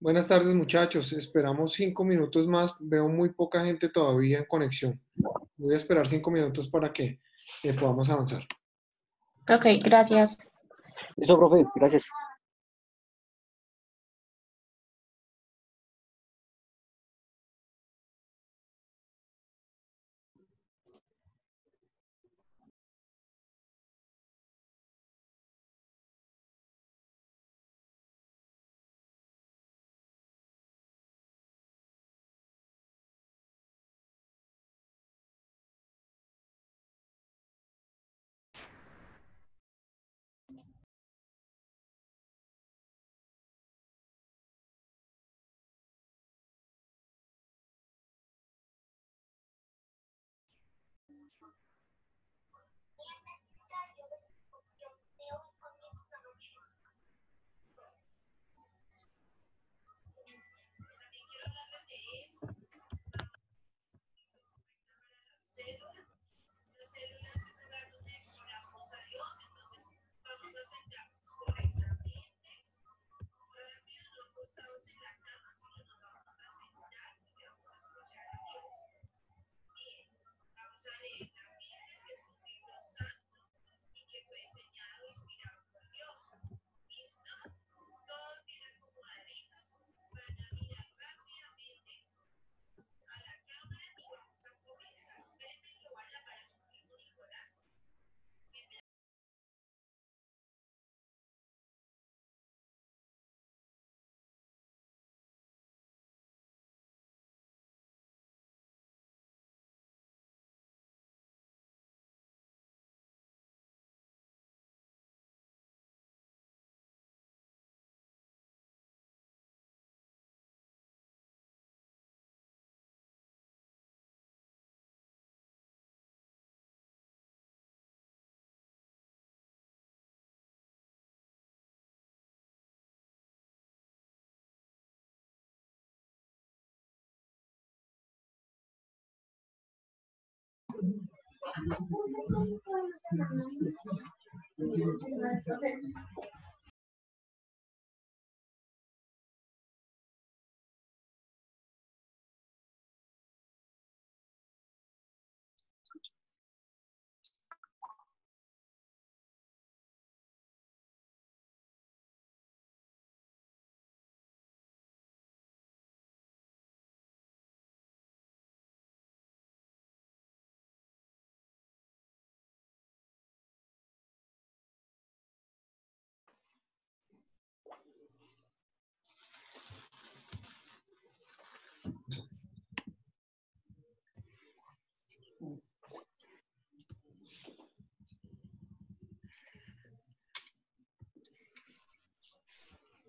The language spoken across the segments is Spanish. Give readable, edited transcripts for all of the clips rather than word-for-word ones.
Buenas tardes, muchachos. Esperamos 5 minutos más. Veo muy poca gente todavía en conexión. Voy a esperar 5 minutos para que podamos avanzar. Ok, gracias. Listo, profe, gracias.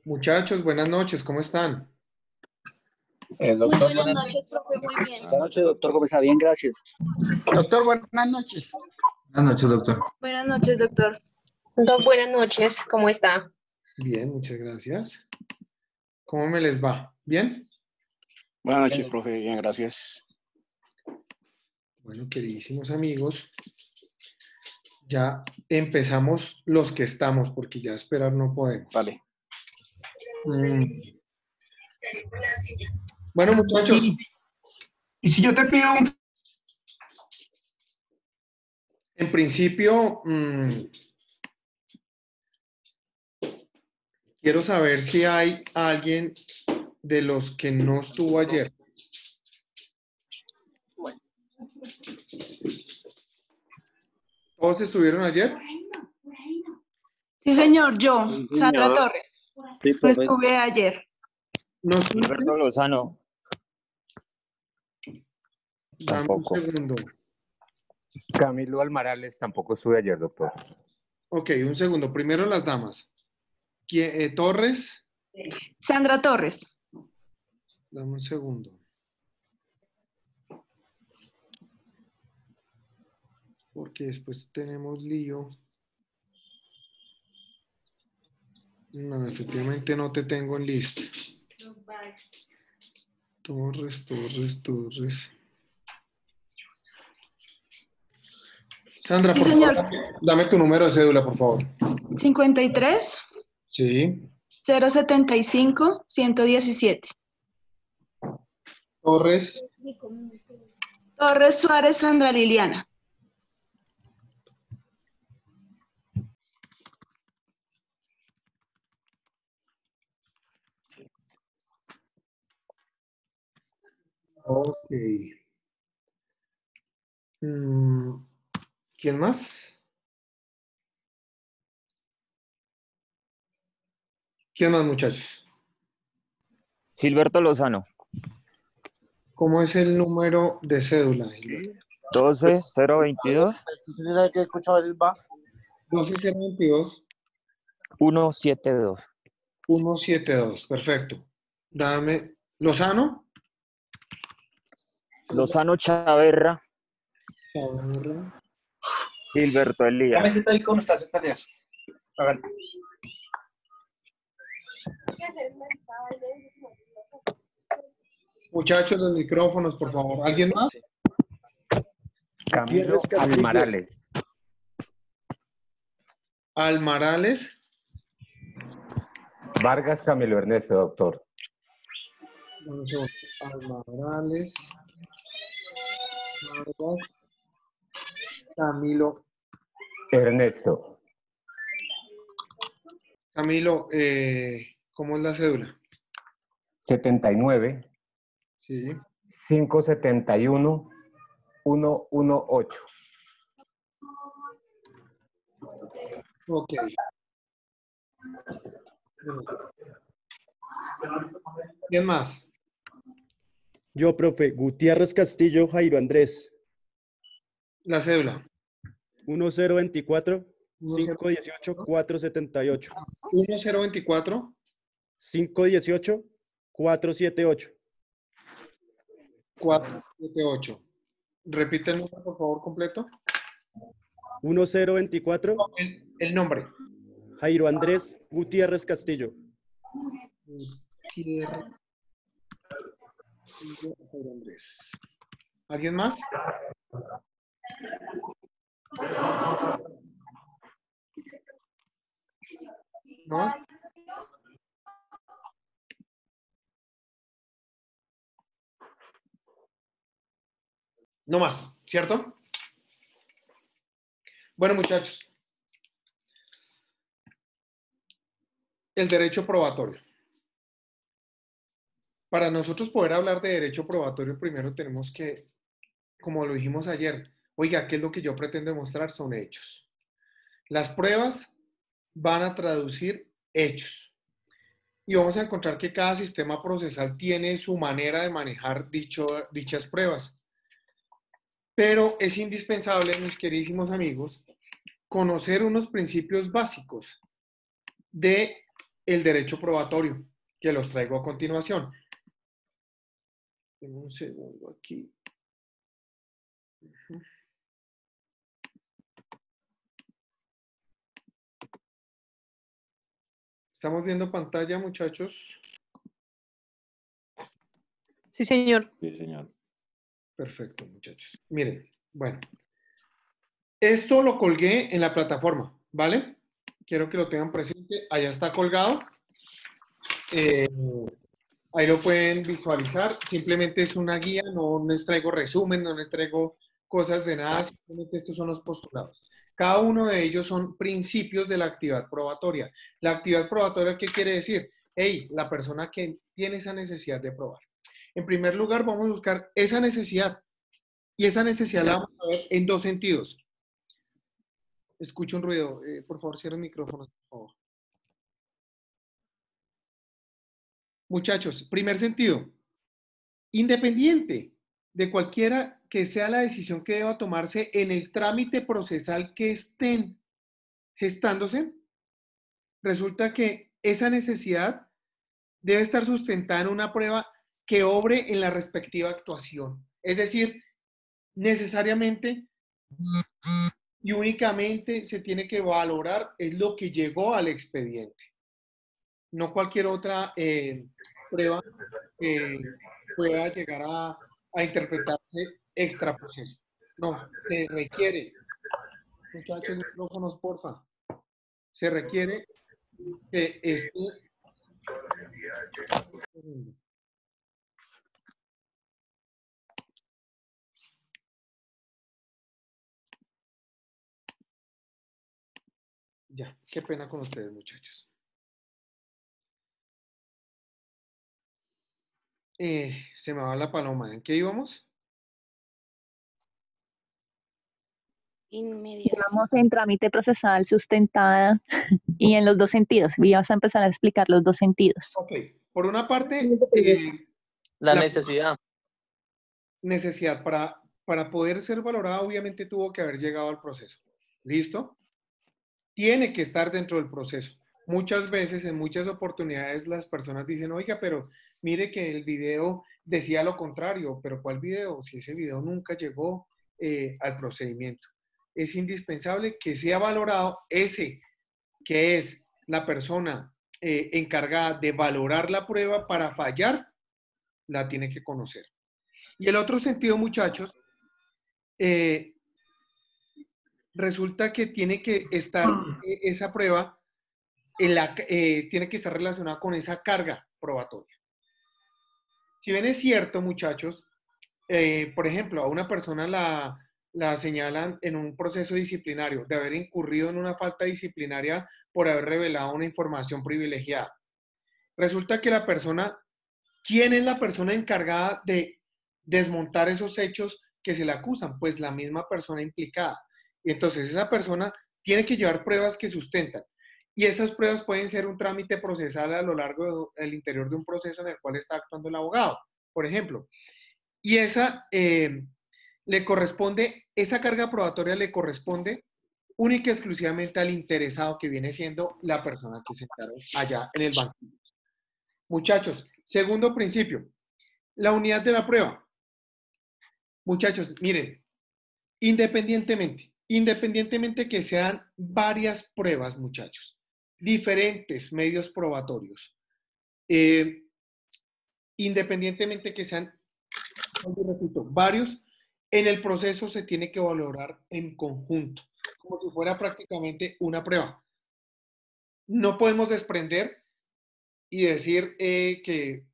Muchachos, buenas noches. ¿Cómo están? Doctor, Buenas noches, profe, muy bien. Buenas noches, doctor Gómez. Bien, gracias. doctor, buenas noches. Buenas noches, doctor. Buenas noches, doctor. Buenas noches, ¿cómo está? Bien, muchas gracias. ¿Cómo me les va? ¿Bien? Buenas noches, profe. Bien, gracias. Bueno, queridísimos amigos, ya empezamos los que estamos, porque ya esperar no podemos. Vale. Bueno, muchachos. Y si yo te pido un... En principio, quiero saber si hay alguien de los que no estuvo ayer. ¿Todos estuvieron ayer? Sí, señor, yo, Sí, Sandra señor. Torres. Sí, No profe. estuve ayer. No Alberto Lozano. Dame un Tampoco. segundo. Camilo Almarales tampoco estuve ayer, doctor. Ok, un segundo. Primero las damas. Torres. Sandra Torres. Dame un segundo. Porque después tenemos lío. No, efectivamente no te tengo en lista. Torres. Sandra, Sí, por señor. favor, dame tu número de cédula, por favor. 53, Sí. 075-117. Torres, Torres Suárez Sandra Liliana. ok. ¿Quién más? ¿Quién más, muchachos? Gilberto Lozano. ¿Cómo es el número de cédula, Gilberto? 12-022. ¿Usted que escuchó el va? 12022 172. 172. Perfecto. Dame. ¿Lozano? Lozano Chaverra. Chavarra. Gilberto Ya me Elías. siento ahí con estas tareas. Hágale. Muchachos, los micrófonos, por favor. ¿Alguien más? Camilo Almarales. Almarales. Vargas Camilo Ernesto, doctor. Un segundo. Almarales. Vargas. Camilo. Ernesto. Camilo, ¿cómo es la cédula? 79 Sí. 571 118. Ok. ¿Quién más? Yo, profe, Gutiérrez Castillo Jairo Andrés. La cédula. 1024 518 478. 1024 518 478. 478. Repite el número, por favor, completo. 1024 No, el nombre. Jairo Andrés Gutiérrez Castillo. Gutiérrez Jairo Andrés. ¿Alguien más? ¿No más? No más, ¿cierto? Bueno, muchachos. El derecho probatorio. Para nosotros poder hablar de derecho probatorio, primero tenemos que, como lo dijimos ayer, oiga, ¿qué es lo que yo pretendo demostrar? Son hechos. Las pruebas van a traducir hechos. Y vamos a encontrar que cada sistema procesal tiene su manera de manejar dichas pruebas. Pero es indispensable, mis queridísimos amigos, conocer unos principios básicos del derecho probatorio, que los traigo a continuación. Deme un segundo aquí. ¿Estamos viendo pantalla, muchachos? Sí, señor. Sí, señor. Perfecto, muchachos. Miren, bueno. Esto lo colgué en la plataforma, ¿vale? Quiero que lo tengan presente. Allá está colgado. Ahí lo pueden visualizar. Simplemente es una guía, no les traigo resumen, no les traigo cosas de nada, simplemente estos son los postulados. Cada uno de ellos son principios de la actividad probatoria. La actividad probatoria, ¿qué quiere decir? Hey, la persona que tiene esa necesidad de probar. En primer lugar, vamos a buscar esa necesidad. Y esa necesidad la vamos a ver en dos sentidos. Escucho un ruido. Por favor, cierren micrófonos, por favor. Muchachos, primer sentido. Independiente de cualquiera que sea la decisión que deba tomarse en el trámite procesal que estén gestándose, resulta que esa necesidad debe estar sustentada en una prueba que obre en la respectiva actuación. Es decir, necesariamente y únicamente se tiene que valorar es lo que llegó al expediente, no cualquier otra prueba que pueda llegar a interpretarse extra proceso. No, se requiere, muchachos, micrófonos, porfa, se requiere que esté Ya, qué pena con ustedes, muchachos. Se me va la paloma. ¿En qué íbamos? Inmediación. Estamos en trámite procesal sustentada y en los dos sentidos. Y vas a empezar a explicar los dos sentidos. Ok, por una parte, La la necesidad. necesidad para poder ser valorada, obviamente tuvo que haber llegado al proceso. ¿Listo? Tiene que estar dentro del proceso. Muchas veces, en muchas oportunidades, las personas dicen, oiga, pero mire que el video decía lo contrario, pero ¿cuál video? Si ese video nunca llegó al procedimiento. Es indispensable que sea valorado ese que es la persona encargada de valorar la prueba para fallar, la tiene que conocer. Y el otro sentido, muchachos, resulta que tiene que estar esa prueba, tiene que estar relacionada con esa carga probatoria. Si bien es cierto, muchachos, por ejemplo, a una persona la señalan en un proceso disciplinario de haber incurrido en una falta disciplinaria por haber revelado una información privilegiada. Resulta que la persona, ¿quién es la persona encargada de desmontar esos hechos que se le acusan? Pues la misma persona implicada. Y entonces esa persona tiene que llevar pruebas que sustentan. Y esas pruebas pueden ser un trámite procesal a lo largo del interior de un proceso en el cual está actuando el abogado, por ejemplo. Y esa le corresponde, esa carga probatoria le corresponde única y exclusivamente al interesado, que viene siendo la persona que se encarga allá en el banco. Muchachos, segundo principio, la unidad de la prueba. Muchachos, miren, independientemente que sean varias pruebas, muchachos, diferentes medios probatorios, independientemente que sean, repito, varios, en el proceso se tiene que valorar en conjunto, como si fuera prácticamente una prueba. No podemos desprender y decir que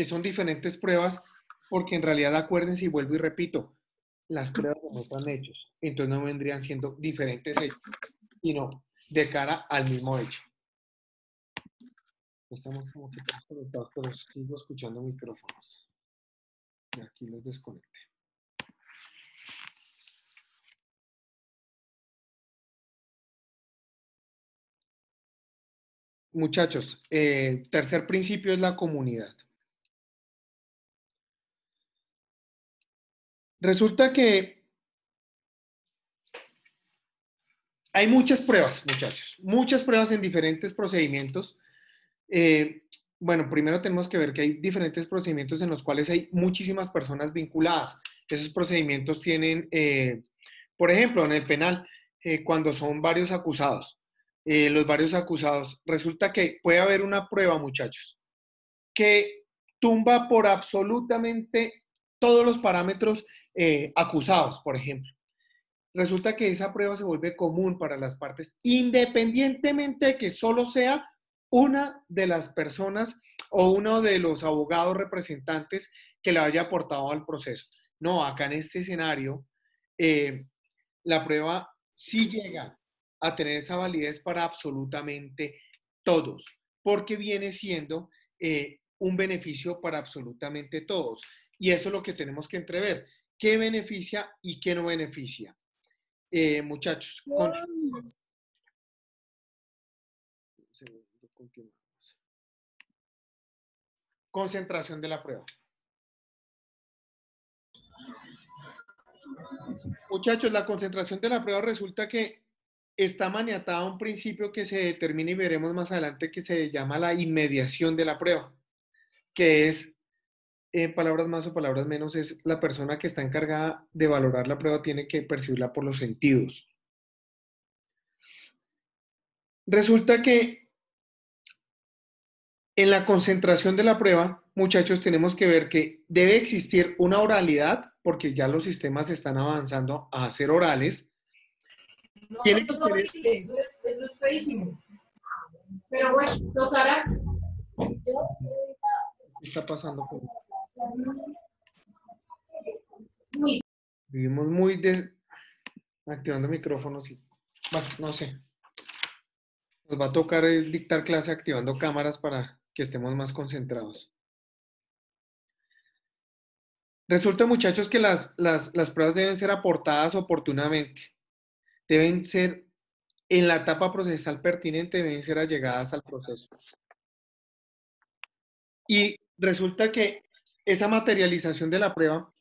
son diferentes pruebas, porque en realidad acuérdense, y vuelvo y repito, las pruebas demuestran hechos, entonces no vendrían siendo diferentes hechos, sino de cara al mismo hecho. Estamos como que todos conectados, pero sigo escuchando micrófonos. Y aquí los desconecté. Muchachos, tercer principio es la comunidad. Resulta que hay muchas pruebas, muchachos, muchas pruebas en diferentes procedimientos. Bueno, primero tenemos que ver que hay diferentes procedimientos en los cuales hay muchísimas personas vinculadas. Esos procedimientos tienen, por ejemplo, en el penal, cuando son varios acusados, los varios acusados, resulta que puede haber una prueba, muchachos, que tumba por absolutamente todos los parámetros acusados, por ejemplo. Resulta que esa prueba se vuelve común para las partes, independientemente de que solo sea una de las personas o uno de los abogados representantes que le haya aportado al proceso. No, acá en este escenario, la prueba sí llega a tener esa validez para absolutamente todos, porque viene siendo un beneficio para absolutamente todos. Y eso es lo que tenemos que entrever. ¿Qué beneficia y qué no beneficia? Muchachos, continuamos. Concentración de la prueba. Muchachos, la concentración de la prueba resulta que está maniatada a un principio que se determina y veremos más adelante, que se llama la inmediación de la prueba, que es, palabras más o palabras menos, es la persona que está encargada de valorar la prueba tiene que percibirla por los sentidos. Resulta que en la concentración de la prueba, muchachos, tenemos que ver que debe existir una oralidad, porque ya los sistemas están avanzando a hacer orales. No, eso es horrible, eso es feísimo. Pero bueno, tocará. ¿Qué está pasando? Vivimos muy activando micrófonos y, bueno, no sé. Nos va a tocar dictar clase activando cámaras para que estemos más concentrados. Resulta, muchachos, que las pruebas deben ser aportadas oportunamente. Deben ser en la etapa procesal pertinente, deben ser allegadas al proceso. Y resulta que esa materialización de la prueba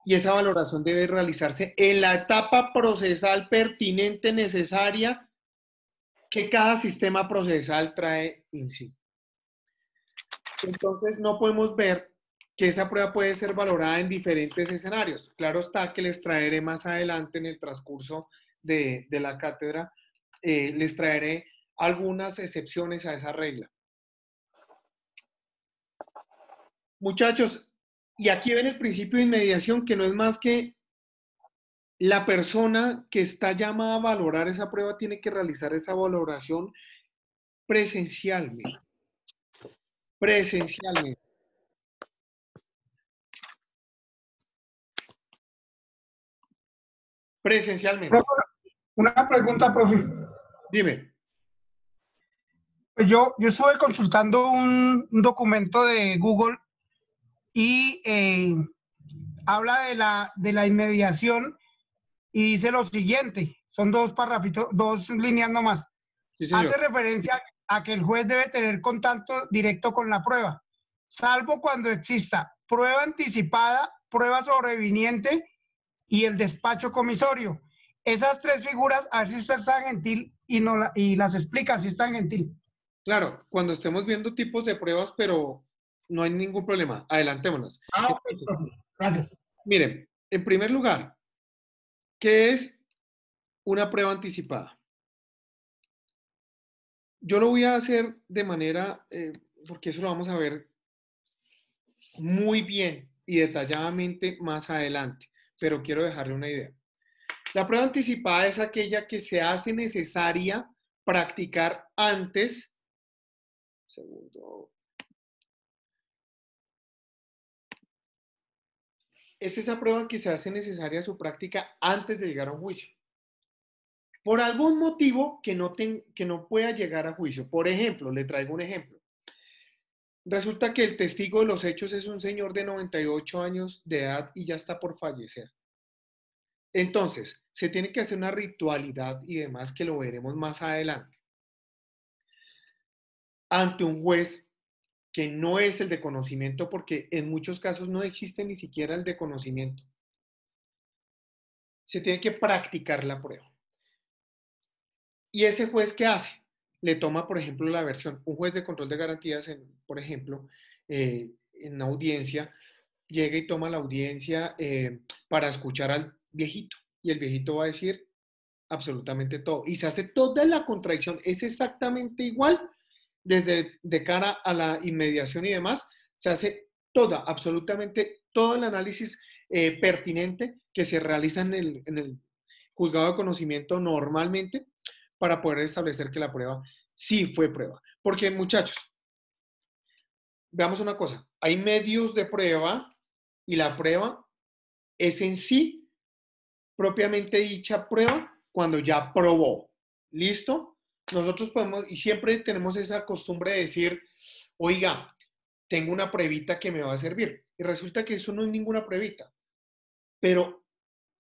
y esa valoración debe realizarse en la etapa procesal pertinente necesaria que cada sistema procesal trae en sí. Entonces, no podemos ver que esa prueba puede ser valorada en diferentes escenarios. Claro está que les traeré más adelante en el transcurso de la cátedra, les traeré algunas excepciones a esa regla. Muchachos, y aquí ven el principio de inmediación, que no es más que la persona que está llamada a valorar esa prueba tiene que realizar esa valoración presencialmente. Presencialmente. Presencialmente. Una pregunta, profe. Dime. Pues yo estuve consultando un documento de Google y habla de la inmediación y dice lo siguiente, son dos párrafitos, dos líneas nomás. Sí, señor. Hace referencia a que el juez debe tener contacto directo con la prueba, salvo cuando exista prueba anticipada, prueba sobreviniente y el despacho comisorio. Esas tres figuras, a ver si usted es tan gentil y las explica si es tan gentil. Claro, cuando estemos viendo tipos de pruebas, pero no hay ningún problema. Adelantémonos. Entonces, gracias. Miren, en primer lugar, ¿qué es una prueba anticipada? Yo lo voy a hacer de manera, porque eso lo vamos a ver muy bien y detalladamente más adelante, pero quiero dejarle una idea. La prueba anticipada es aquella que se hace necesaria practicar antes. Segundo. Es esa prueba que se hace necesaria su práctica antes de llegar a un juicio. Por algún motivo que no pueda llegar a juicio. Por ejemplo, le traigo un ejemplo. Resulta que el testigo de los hechos es un señor de 98 años de edad y ya está por fallecer. Entonces, se tiene que hacer una ritualidad y demás que lo veremos más adelante. Ante un juez que no es el de conocimiento, porque en muchos casos no existe ni siquiera el de conocimiento. Se tiene que practicar la prueba. ¿Y ese juez qué hace? Le toma, por ejemplo, la versión. Un juez de control de garantías, por ejemplo, en audiencia, llega y toma la audiencia para escuchar al viejito. Y el viejito va a decir absolutamente todo. Y se hace toda la contradicción. Es exactamente igual desde de cara a la inmediación y demás. Se hace absolutamente todo el análisis pertinente que se realiza en el juzgado de conocimiento normalmente para poder establecer que la prueba sí fue prueba. Porque, muchachos, veamos una cosa. Hay medios de prueba y la prueba es en sí propiamente dicha prueba cuando ya probó. ¿Listo? Nosotros podemos, y siempre tenemos esa costumbre de decir, oiga, tengo una pruebita que me va a servir. Y resulta que eso no es ninguna pruebita. Pero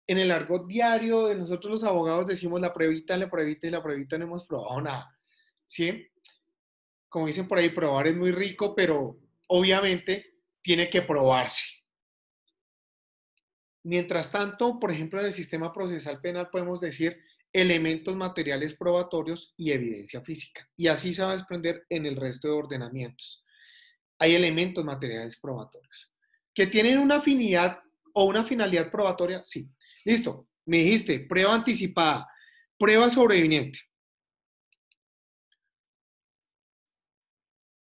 en el argot diario de nosotros los abogados decimos la pruebita y la pruebita no hemos probado nada. ¿Sí? Como dicen por ahí, probar es muy rico, pero obviamente tiene que probarse. Mientras tanto, por ejemplo, en el sistema procesal penal podemos decir elementos materiales probatorios y evidencia física. Y así se va a desprender en el resto de ordenamientos. Hay elementos materiales probatorios. ¿Que tienen una afinidad o una finalidad probatoria? Sí. Listo. Me dijiste, prueba anticipada, prueba sobreviniente.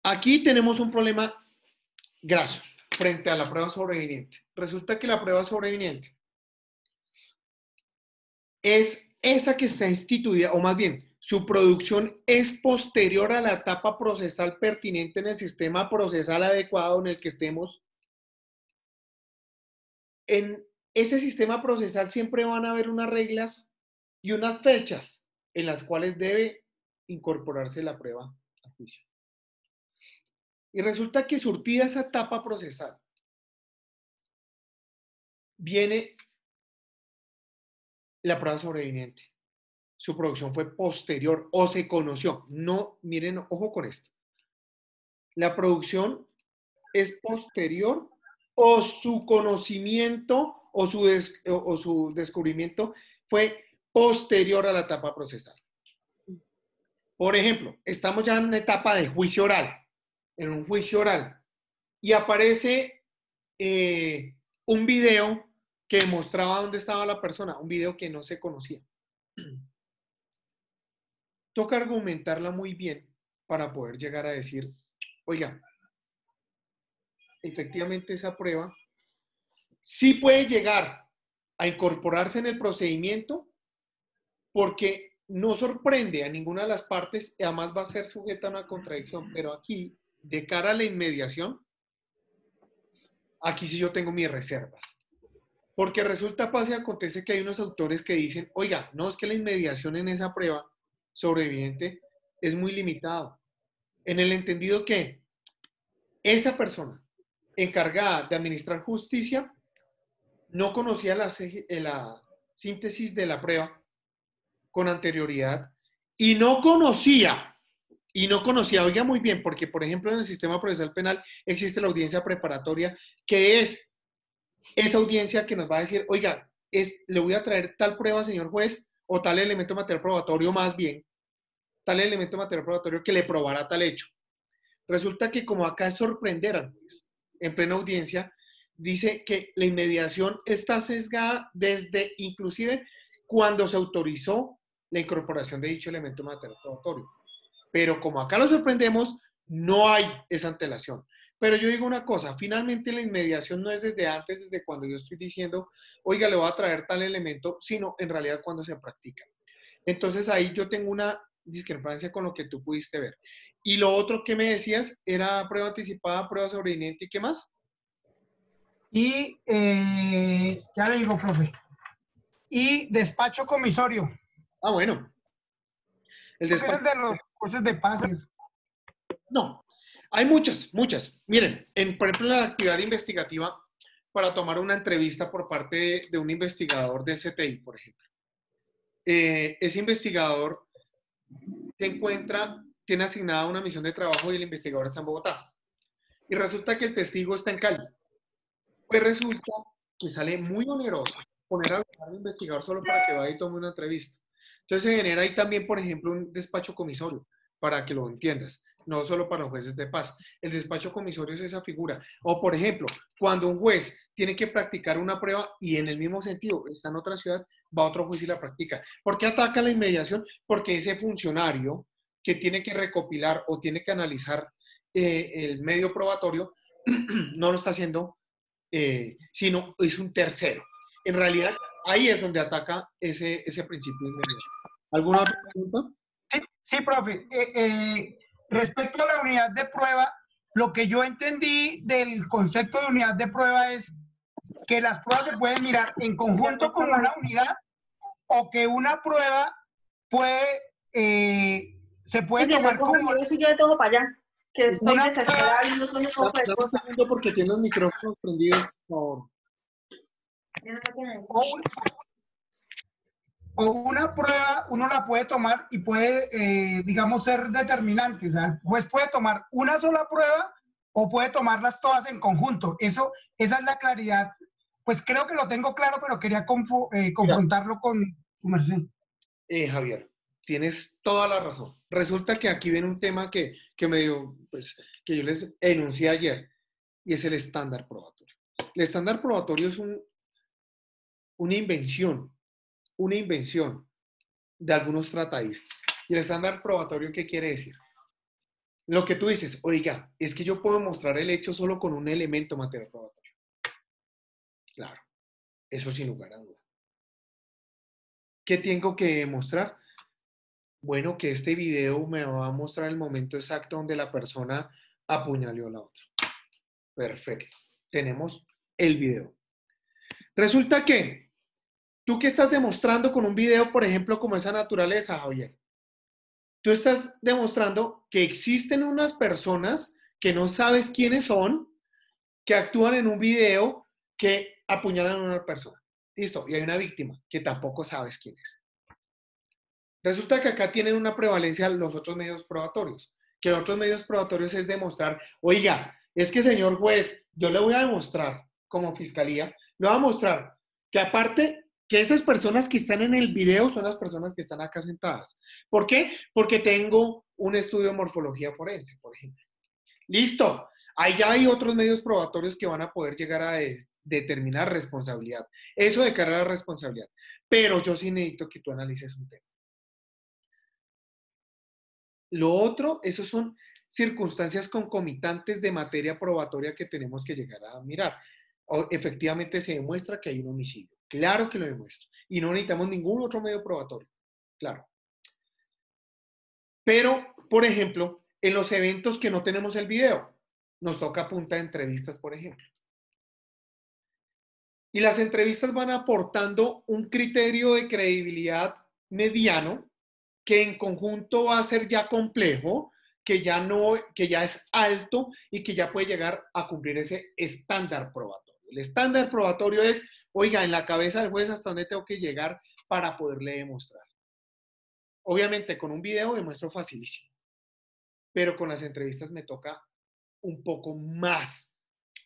Aquí tenemos un problema graso frente a la prueba sobreviniente. Resulta que la prueba sobreviniente es esa que está instituida, o más bien, su producción es posterior a la etapa procesal pertinente en el sistema procesal adecuado en el que estemos. En ese sistema procesal siempre van a haber unas reglas y unas fechas en las cuales debe incorporarse la prueba a juicio. Y resulta que surtida esa etapa procesal, viene la prueba sobreviniente. Su producción fue posterior o se conoció. No, miren, ojo con esto. La producción es posterior o su conocimiento o su descubrimiento fue posterior a la etapa procesal. Por ejemplo, estamos ya en una etapa de juicio oral, en un juicio oral, y aparece un video que mostraba dónde estaba la persona, un video que no se conocía. Toca argumentarla muy bien para poder llegar a decir, oiga, efectivamente esa prueba sí puede llegar a incorporarse en el procedimiento porque no sorprende a ninguna de las partes y además va a ser sujeta a una contradicción. Pero aquí, de cara a la inmediación, aquí sí yo tengo mis reservas. Porque resulta, pasa y acontece que hay unos autores que dicen, oiga, no, es que la inmediación en esa prueba sobreviviente es muy limitado. En el entendido que esa persona encargada de administrar justicia no conocía la síntesis de la prueba con anterioridad y no conocía, oiga muy bien, porque por ejemplo en el sistema procesal penal existe la audiencia preparatoria, que es esa audiencia que nos va a decir, oiga, le voy a traer tal prueba, señor juez, o tal elemento material probatorio más bien, tal elemento material probatorio que le probará tal hecho. Resulta que como acá es sorprender al juez, en plena audiencia, dice que la inmediación está sesgada desde inclusive cuando se autorizó la incorporación de dicho elemento material probatorio. Pero como acá lo sorprendemos, no hay esa antelación. Pero yo digo una cosa, finalmente la inmediación no es desde antes, desde cuando yo estoy diciendo, oiga, le voy a traer tal elemento, sino en realidad cuando se practica. Entonces ahí yo tengo una discrepancia con lo que tú pudiste ver. Y lo otro que me decías era prueba anticipada, prueba sobreviniente y qué más. Y ya le digo, profe. Y despacho comisorio. Ah, bueno. El despacho es de los jueces de paz. No, hay muchas. Miren, por ejemplo, en la actividad investigativa, para tomar una entrevista por parte de un investigador del CTI, por ejemplo. Ese investigador tiene asignada una misión de trabajo y el investigador está en Bogotá. Y resulta que el testigo está en Cali. Pues resulta que sale muy oneroso poner a viajar al investigador solo para que vaya y tome una entrevista. Entonces se genera ahí también, por ejemplo, un despacho comisorio, para que lo entiendas, no solo para los jueces de paz. El despacho comisorio es esa figura. O, por ejemplo, cuando un juez tiene que practicar una prueba y en el mismo sentido está en otra ciudad, va a otro juez y la practica. ¿Por qué ataca la inmediación? Porque ese funcionario que tiene que recopilar o tiene que analizar el medio probatorio no lo está haciendo, sino es un tercero. En realidad, ahí es donde ataca ese principio de inmediación. ¿Alguna otra pregunta? Sí, profe. Respecto a la unidad de prueba, lo que yo entendí del concepto de unidad de prueba es que las pruebas se pueden mirar en conjunto con una unidad o que una prueba se puede tomar como... Yo sí yo tengo para allá, que estoy Una desesperada y no sé cómo fue. Dame un segundo porque tiene los micrófonos prendidos, por favor. O una prueba, uno la puede tomar y puede, digamos, ser determinante. O sea, el juez puede tomar una sola prueba o puede tomarlas todas en conjunto. Esa es la claridad. Pues creo que lo tengo claro, pero quería confrontarlo con su merced. Javier, tienes toda la razón. Resulta que aquí viene un tema que yo les enuncié ayer, y es el estándar probatorio. El estándar probatorio es una invención de algunos tratadistas. ¿Y el estándar probatorio qué quiere decir? Lo que tú dices, oiga, es que yo puedo mostrar el hecho solo con un elemento material probatorio. Claro, eso sin lugar a duda. ¿Qué tengo que mostrar? Bueno, que este video me va a mostrar el momento exacto donde la persona apuñaló a la otra. Perfecto. Tenemos el video. Resulta que tú que estás demostrando con un video, por ejemplo, como esa naturaleza, Javier, tú estás demostrando que existen unas personas que no sabes quiénes son, que actúan en un video que apuñalan a una persona. Listo. Y hay una víctima que tampoco sabes quién es. Resulta que acá tienen una prevalencia los otros medios probatorios, que los otros medios probatorios es demostrar, oiga, es que señor juez, yo le voy a demostrar como fiscalía, le voy a mostrar que aparte que esas personas que están en el video son las personas que están acá sentadas. ¿Por qué? Porque tengo un estudio de morfología forense, por ejemplo. Listo. Ahí ya hay otros medios probatorios que van a poder llegar a determinar responsabilidad. Eso de cara a la responsabilidad. Pero yo sí necesito que tú analices un tema. Lo otro, esos son circunstancias concomitantes de materia probatoria que tenemos que llegar a mirar. Efectivamente se demuestra que hay un homicidio. Claro que lo demuestra. Y no necesitamos ningún otro medio probatorio. Claro. Pero, por ejemplo, en los eventos que no tenemos el video, nos toca punta de entrevistas, por ejemplo. Y las entrevistas van aportando un criterio de credibilidad mediano que en conjunto va a ser ya complejo, que ya es alto y que ya puede llegar a cumplir ese estándar probatorio. El estándar probatorio es, oiga, en la cabeza del juez hasta dónde tengo que llegar para poderle demostrar. Obviamente con un video demuestro facilísimo, pero con las entrevistas me toca un poco más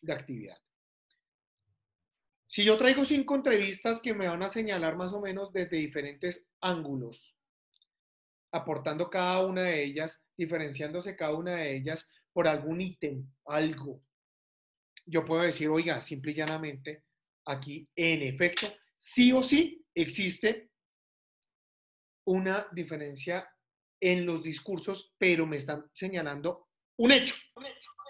de actividad. Si yo traigo 5 entrevistas que me van a señalar más o menos desde diferentes ángulos, aportando cada una de ellas, diferenciándose cada una de ellas por algún ítem, algo. Yo puedo decir, oiga, simple y llanamente, aquí en efecto, sí o sí existe una diferencia en los discursos, pero me están señalando un hecho.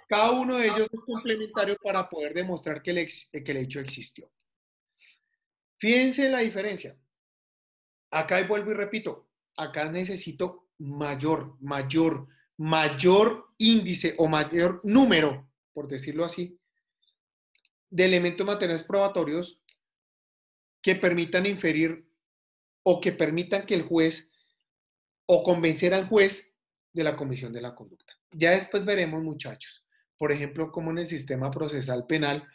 Cada uno de ellos es complementario para poder demostrar que el hecho existió. Fíjense la diferencia. Acá vuelvo y repito, acá necesito mayor índice o mayor número, por decirlo así, de elementos materiales probatorios que permitan inferir o que permitan que el juez o convencer al juez de la comisión de la conducta. Ya después veremos, muchachos, por ejemplo, cómo en el sistema procesal penal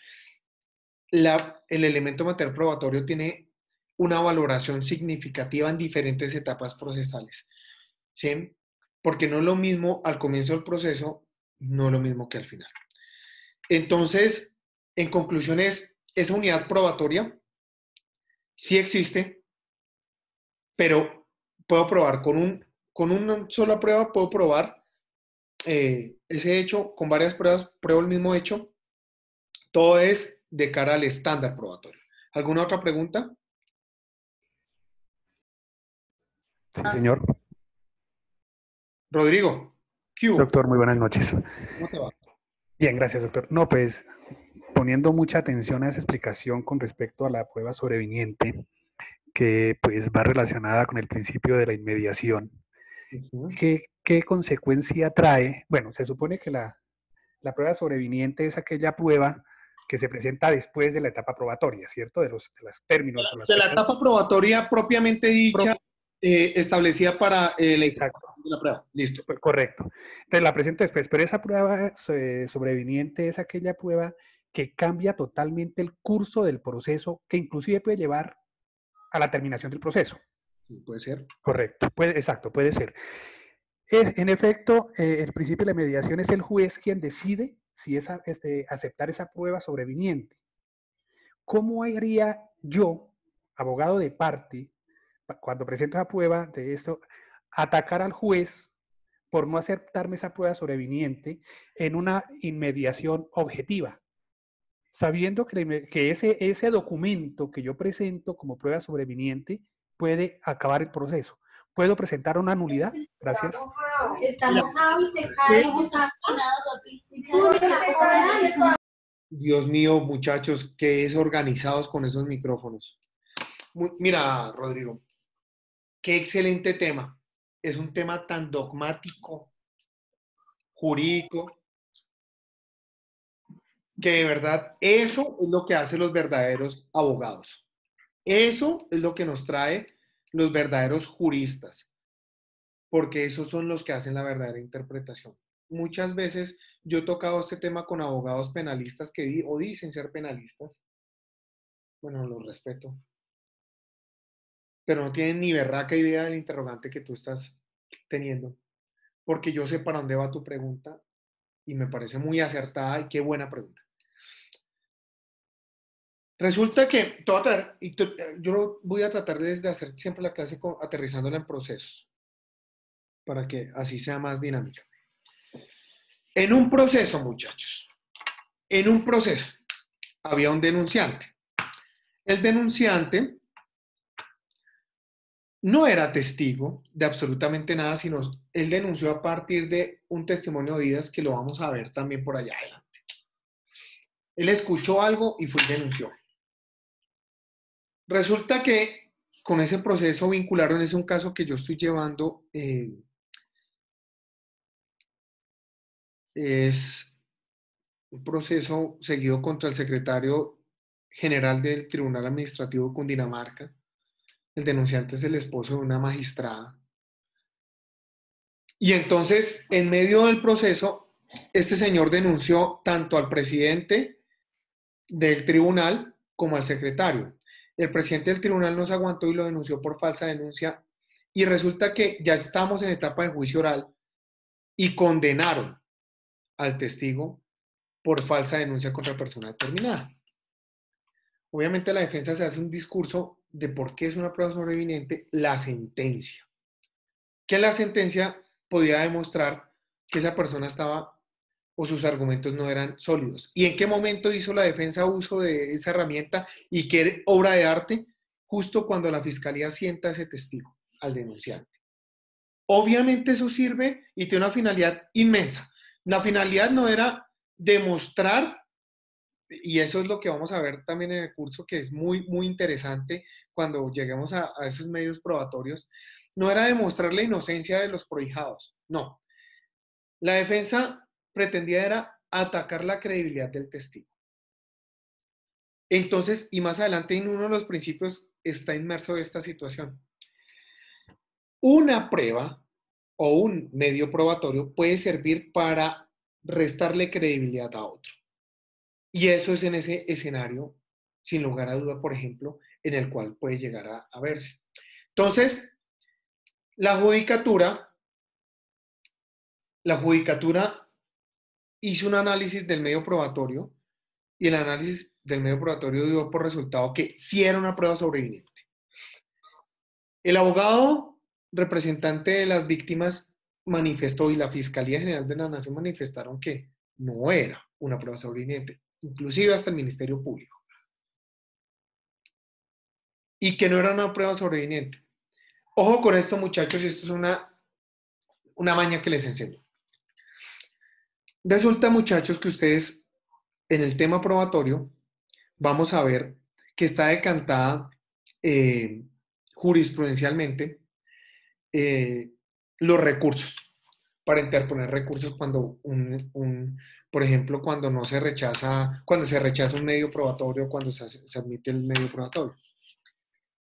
el elemento material probatorio tiene una valoración significativa en diferentes etapas procesales, ¿sí? Porque no es lo mismo al comienzo del proceso, no es lo mismo que al final. Entonces, en conclusión esa unidad probatoria sí existe, pero puedo probar con una sola prueba, puedo probar ese hecho, con varias pruebas, pruebo el mismo hecho. Todo es de cara al estándar probatorio. ¿Alguna otra pregunta? Sí, señor. Rodrigo, ¿qué hubo? Doctor, muy buenas noches. ¿Cómo te va? Bien, gracias, doctor. No, pues, poniendo mucha atención a esa explicación con respecto a la prueba sobreviniente, que pues va relacionada con el principio de la inmediación, ¿qué consecuencia trae? Bueno, se supone que la prueba sobreviniente es aquella prueba que se presenta después de la etapa probatoria, ¿cierto? De los términos. De la etapa probatoria propiamente dicha, establecida para la prueba. Listo. Correcto. Entonces la presento después, pero esa prueba sobreviniente es aquella prueba que cambia totalmente el curso del proceso, que inclusive puede llevar a la terminación del proceso. Sí, puede ser. Correcto, exacto, puede ser. En efecto, el principio de la mediación es el juez quien decide si es aceptar esa prueba sobreviniente. ¿Cómo haría yo, abogado de parte, cuando presento la prueba de esto, atacar al juez por no aceptarme esa prueba sobreviniente en una inmediación objetiva? Sabiendo que ese documento que yo presento como prueba sobreviniente puede acabar el proceso. ¿Puedo presentar una nulidad? Gracias. Está mojado y se cae. Dios mío, muchachos, qué desorganizados con esos micrófonos. Mira, Rodrigo, qué excelente tema. es un tema tan dogmático, jurídico, que de verdad eso es lo que hacen los verdaderos abogados. Eso es lo que nos trae los verdaderos juristas, porque esos son los que hacen la verdadera interpretación. Muchas veces yo he tocado este tema con abogados penalistas que o dicen ser penalistas. Bueno, los respeto. Pero no tienen ni berraca idea del interrogante que tú estás teniendo. Porque yo sé para dónde va tu pregunta y me parece muy acertada y qué buena pregunta. Resulta que yo voy a tratar de hacer siempre la clase aterrizándola en procesos, para que así sea más dinámica. En un proceso, muchachos, en un proceso había un denunciante. El denunciante no era testigo de absolutamente nada, sino él denunció a partir de un testimonio de oídas que lo vamos a ver también por allá adelante. Él escuchó algo y fue y denunció. Resulta que con ese proceso vincularon, es un caso que yo estoy llevando, es un proceso seguido contra el secretario general del Tribunal Administrativo de Cundinamarca. El denunciante es el esposo de una magistrada. Y entonces, en medio del proceso, este señor denunció tanto al presidente del tribunal como al secretario. El presidente del tribunal no se aguantó y lo denunció por falsa denuncia. Y resulta que ya estamos en etapa de juicio oral y condenaron al testigo por falsa denuncia contra persona determinada. Obviamente la defensa se hace un discurso de por qué es una prueba sobreviviente, la sentencia. Que la sentencia podía demostrar que esa persona estaba o sus argumentos no eran sólidos. ¿Y en qué momento hizo la defensa uso de esa herramienta y qué obra de arte? Justo cuando la fiscalía sienta a ese testigo, al denunciante. Obviamente eso sirve y tiene una finalidad inmensa. La finalidad no era demostrar, y eso es lo que vamos a ver también en el curso, que es muy, muy interesante cuando lleguemos a esos medios probatorios, no era demostrar la inocencia de los prohijados, no. La defensa pretendía era atacar la credibilidad del testigo. Entonces, y más adelante en uno de los principios está inmerso esta situación. Una prueba o un medio probatorio puede servir para restarle credibilidad a otro. Y eso es en ese escenario, sin lugar a duda, por ejemplo, en el cual puede llegar a verse. Entonces, la judicatura hizo un análisis del medio probatorio y el análisis del medio probatorio dio por resultado que sí era una prueba sobreviviente. El abogado representante de las víctimas manifestó y la Fiscalía General de la Nación manifestaron que no era una prueba sobreviviente, inclusive hasta el Ministerio Público. Y que no era una prueba sobreviviente. Ojo con esto, muchachos, y esto es una maña que les enseño. Resulta, muchachos, que ustedes en el tema probatorio vamos a ver que está decantada jurisprudencialmente los recursos, para interponer recursos cuando por ejemplo, cuando se rechaza un medio probatorio, cuando se admite el medio probatorio.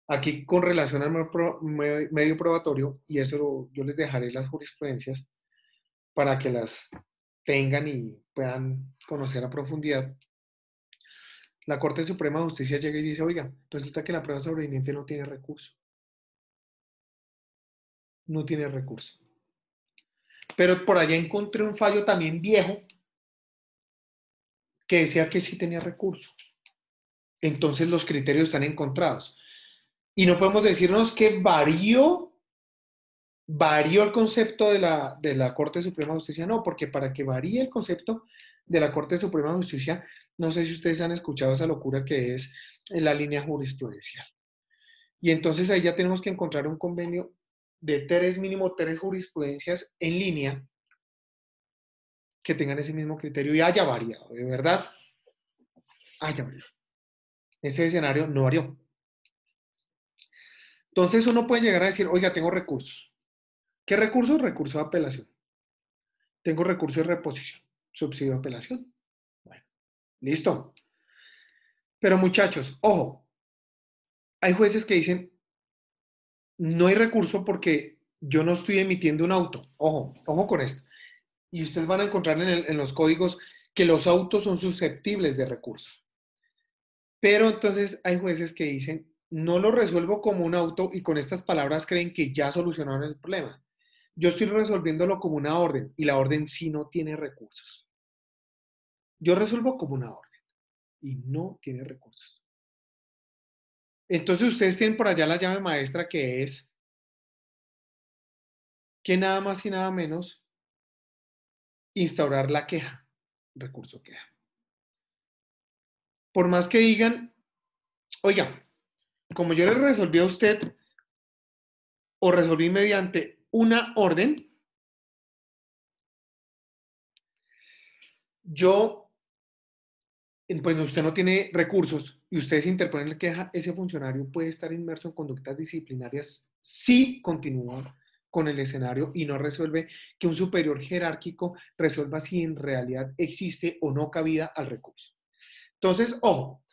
Aquí con relación al medio probatorio, y eso yo les dejaré las jurisprudencias para que las tengan y puedan conocer a profundidad. La Corte Suprema de Justicia llega y dice, oiga, resulta que la prueba sobreviviente no tiene recurso. No tiene recurso. Pero por allá encontré un fallo también viejo que decía que sí tenía recurso. Entonces los criterios están encontrados. Y no podemos decirnos que varió el concepto de la Corte Suprema de Justicia. No, porque para que varíe el concepto de la Corte Suprema de Justicia, no sé si ustedes han escuchado esa locura que es la línea jurisprudencial. Y entonces ahí ya tenemos que encontrar un convenio de mínimo tres jurisprudencias en línea que tengan ese mismo criterio y haya variado, de verdad, haya variado. Este escenario no varió. Entonces uno puede llegar a decir, oiga, tengo recursos. ¿Qué recurso? Recurso de apelación. Tengo recurso de reposición, subsidio de apelación. Bueno, listo. Pero muchachos, ojo, hay jueces que dicen, no hay recurso porque yo no estoy emitiendo un auto. Ojo, ojo con esto. Y ustedes van a encontrar en los códigos que los autos son susceptibles de recurso. Pero entonces hay jueces que dicen, no lo resuelvo como un auto y con estas palabras creen que ya solucionaron el problema. Yo estoy resolviéndolo como una orden y la orden sí no tiene recursos. Yo resuelvo como una orden y no tiene recursos. Entonces ustedes tienen por allá la llave maestra que es que nada más y nada menos instaurar la queja, recurso queja. Por más que digan, oiga, como yo le resolví a usted o resolví mediante una orden, pues usted no tiene recursos y ustedes interponen la queja, ese funcionario puede estar inmerso en conductas disciplinarias si continúa con el escenario y no resuelve que un superior jerárquico resuelva si en realidad existe o no cabida al recurso. Entonces, ojo,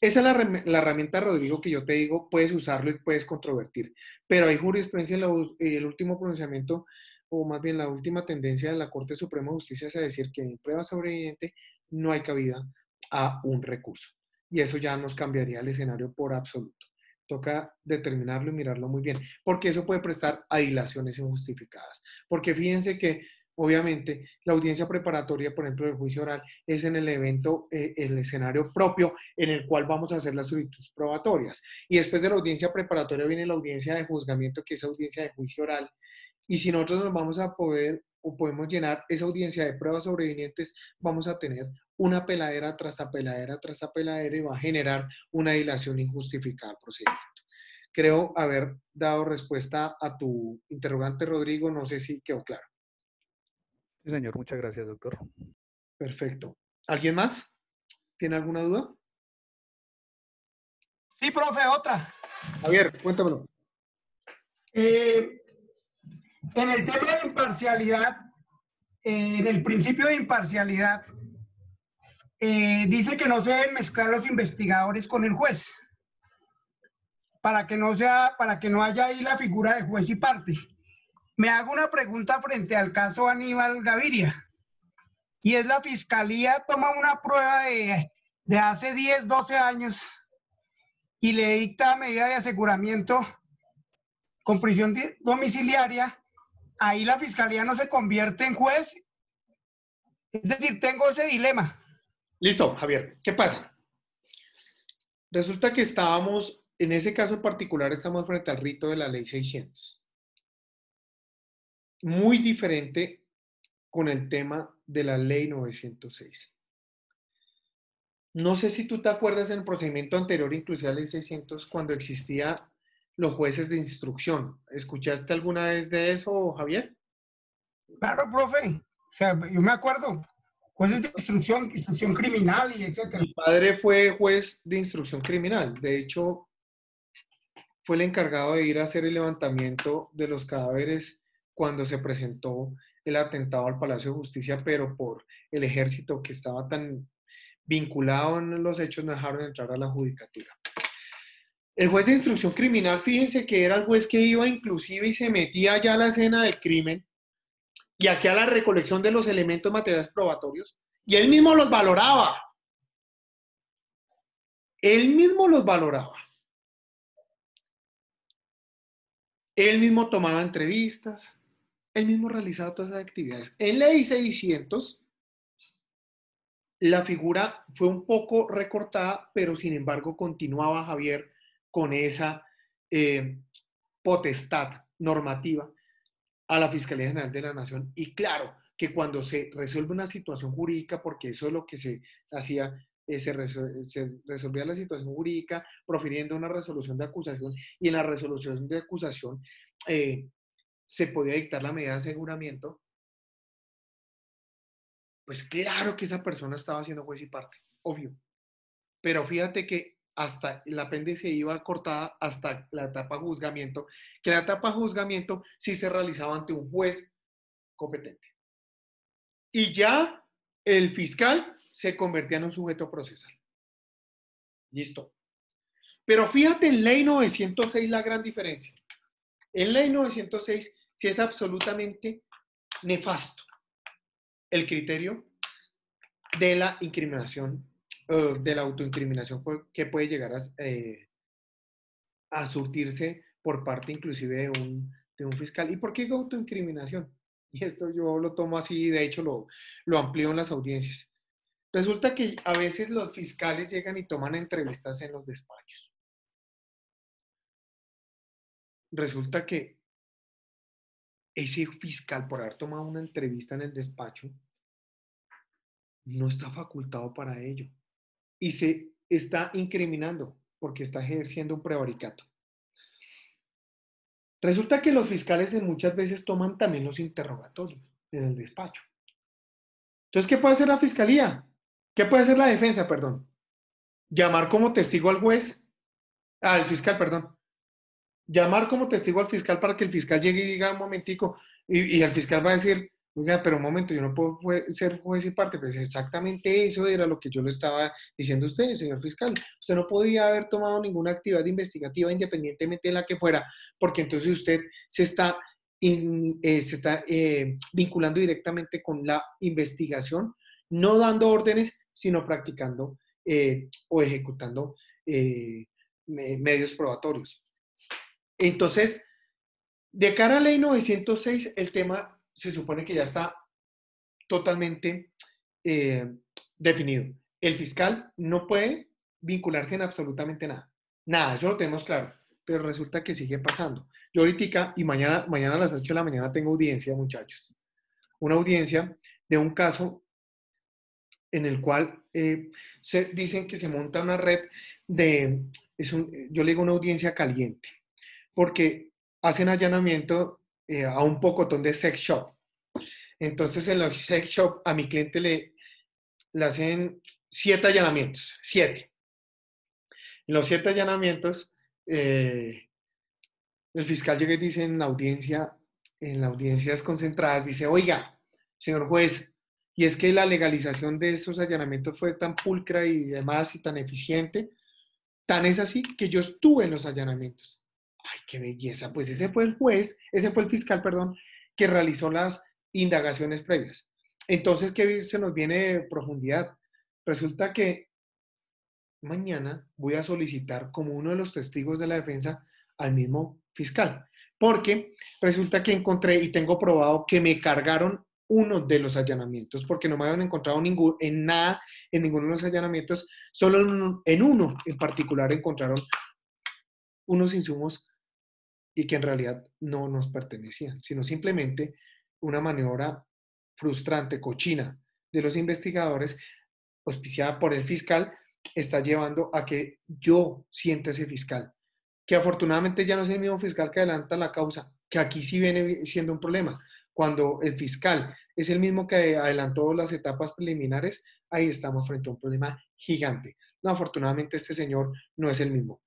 esa es la herramienta, Rodrigo, que yo te digo, puedes usarlo y puedes controvertir, pero hay jurisprudencia en el último pronunciamiento, o más bien la última tendencia de la Corte Suprema de Justicia es a decir que en prueba sobreviviente no hay cabida a un recurso. Y eso ya nos cambiaría el escenario por absoluto. Toca determinarlo y mirarlo muy bien, porque eso puede prestar a dilaciones injustificadas. Porque fíjense que, obviamente, la audiencia preparatoria, por ejemplo, del juicio oral, es en el evento, el escenario propio en el cual vamos a hacer las solicitudes probatorias. Y después de la audiencia preparatoria viene la audiencia de juzgamiento, que es audiencia de juicio oral. Y si nosotros nos vamos a poder o podemos llenar esa audiencia de pruebas sobrevivientes, vamos a tener una peladera tras apeladera tras apeladera y va a generar una dilación injustificada al procedimiento. Creo haber dado respuesta a tu interrogante, Rodrigo. No sé si quedó claro. Sí, señor. Muchas gracias, doctor. Perfecto. ¿Alguien más? ¿Tiene alguna duda? Sí, profe, otra. Javier, cuéntamelo. En el tema de imparcialidad, en el principio de imparcialidad, dice que no se deben mezclar los investigadores con el juez, para que no haya ahí la figura de juez y parte. Me hago una pregunta frente al caso Aníbal Gaviria, y es la fiscalía toma una prueba de hace 10, 12 años y le dicta medida de aseguramiento con prisión domiciliaria. Ahí la fiscalía no se convierte en juez. Es decir, tengo ese dilema. Listo, Javier. ¿Qué pasa? Resulta que estábamos, en ese caso en particular, estamos frente al rito de la ley 600. Muy diferente con el tema de la ley 906. No sé si tú te acuerdas en el procedimiento anterior, inclusive a la ley 600, cuando existía los jueces de instrucción. ¿Escuchaste alguna vez de eso, Javier? Claro, profe. O sea, yo me acuerdo. Jueces de instrucción criminal y etcétera. Mi padre fue juez de instrucción criminal. De hecho, fue el encargado de ir a hacer el levantamiento de los cadáveres cuando se presentó el atentado al Palacio de Justicia, pero por el ejército que estaba tan vinculado en los hechos no dejaron entrar a la judicatura. El juez de instrucción criminal, fíjense que era el juez que iba inclusive y se metía ya a la escena del crimen y hacía la recolección de los elementos materiales probatorios y él mismo los valoraba. Él mismo los valoraba. Él mismo tomaba entrevistas, él mismo realizaba todas esas actividades. En ley 600, la figura fue un poco recortada, pero sin embargo continuaba Javier con esa potestad normativa a la Fiscalía General de la Nación. Y claro, que cuando se resuelve una situación jurídica, porque eso es lo que se hacía, se resolvía la situación jurídica profiriendo una resolución de acusación y en la resolución de acusación se podía dictar la medida de aseguramiento, pues claro que esa persona estaba siendo juez y parte, obvio. Pero fíjate que hasta el apéndice iba cortada hasta la etapa de juzgamiento, que la etapa de juzgamiento sí se realizaba ante un juez competente. Y ya el fiscal se convertía en un sujeto procesal. Listo. Pero fíjate en ley 906 la gran diferencia. En ley 906 sí es absolutamente nefasto el criterio de la incriminación, de la autoincriminación que puede llegar a surtirse por parte inclusive de un fiscal. ¿Y por qué autoincriminación? Y esto yo lo tomo así, de hecho lo amplío en las audiencias. Resulta que a veces los fiscales llegan y toman entrevistas en los despachos. Resulta que ese fiscal, por haber tomado una entrevista en el despacho, no está facultado para ello. Y se está incriminando porque está ejerciendo un prevaricato. Resulta que los fiscales muchas veces toman también los interrogatorios en el despacho. Entonces, ¿qué puede hacer la fiscalía? ¿Qué puede hacer la defensa, perdón? Llamar como testigo al juez, al fiscal, perdón. Llamar como testigo al fiscal para que el fiscal llegue y diga un momentico, y el fiscal va a decir, oiga, pero un momento, yo no puedo ser juez y parte. Pues exactamente eso era lo que yo le estaba diciendo a usted, señor fiscal. Usted no podía haber tomado ninguna actividad investigativa independientemente de la que fuera, porque entonces usted se está vinculando directamente con la investigación, no dando órdenes, sino practicando o ejecutando medios probatorios. Entonces, de cara a ley 906, el tema se supone que ya está totalmente definido. El fiscal no puede vincularse en absolutamente nada. Nada, eso lo tenemos claro. Pero resulta que sigue pasando. Yo ahorita y mañana a las 8 de la mañana tengo audiencia, muchachos. Una audiencia de un caso en el cual se dicen que se monta una red yo le digo una audiencia caliente, porque hacen allanamiento a un pocotón de sex shop. Entonces en los sex shop a mi cliente le hacen 7 allanamientos, 7. En los 7 allanamientos, el fiscal llega y dice en las audiencias concentradas, dice, oiga, señor juez, y es que la legalización de esos allanamientos fue tan pulcra y demás y tan eficiente, tan es así que yo estuve en los allanamientos. ¡Ay, qué belleza! Pues ese fue el fiscal, perdón, que realizó las indagaciones previas. Entonces, ¿qué se nos viene de profundidad? Resulta que mañana voy a solicitar como uno de los testigos de la defensa al mismo fiscal, porque resulta que encontré y tengo probado que me cargaron uno de los allanamientos, porque no me habían encontrado nada en ninguno de los allanamientos, solo en uno en particular encontraron unos insumos y que en realidad no nos pertenecían, sino simplemente una maniobra frustrante, cochina de los investigadores, auspiciada por el fiscal, está llevando a que yo sienta ese fiscal, que afortunadamente ya no es el mismo fiscal que adelanta la causa, que aquí sí viene siendo un problema. Cuando el fiscal es el mismo que adelantó las etapas preliminares, ahí estamos frente a un problema gigante. No, afortunadamente este señor no es el mismo.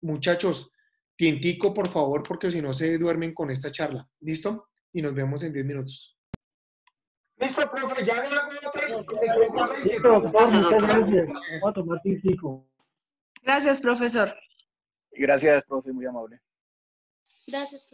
Muchachos, tientico, por favor, porque si no se duermen con esta charla. ¿Listo? Y nos vemos en 10 minutos. Listo, profe, ya le hago otra. Listo, doctor, muchas gracias. Vamos a tomar tintico. Gracias, profesor. Gracias, profe, muy amable. Gracias.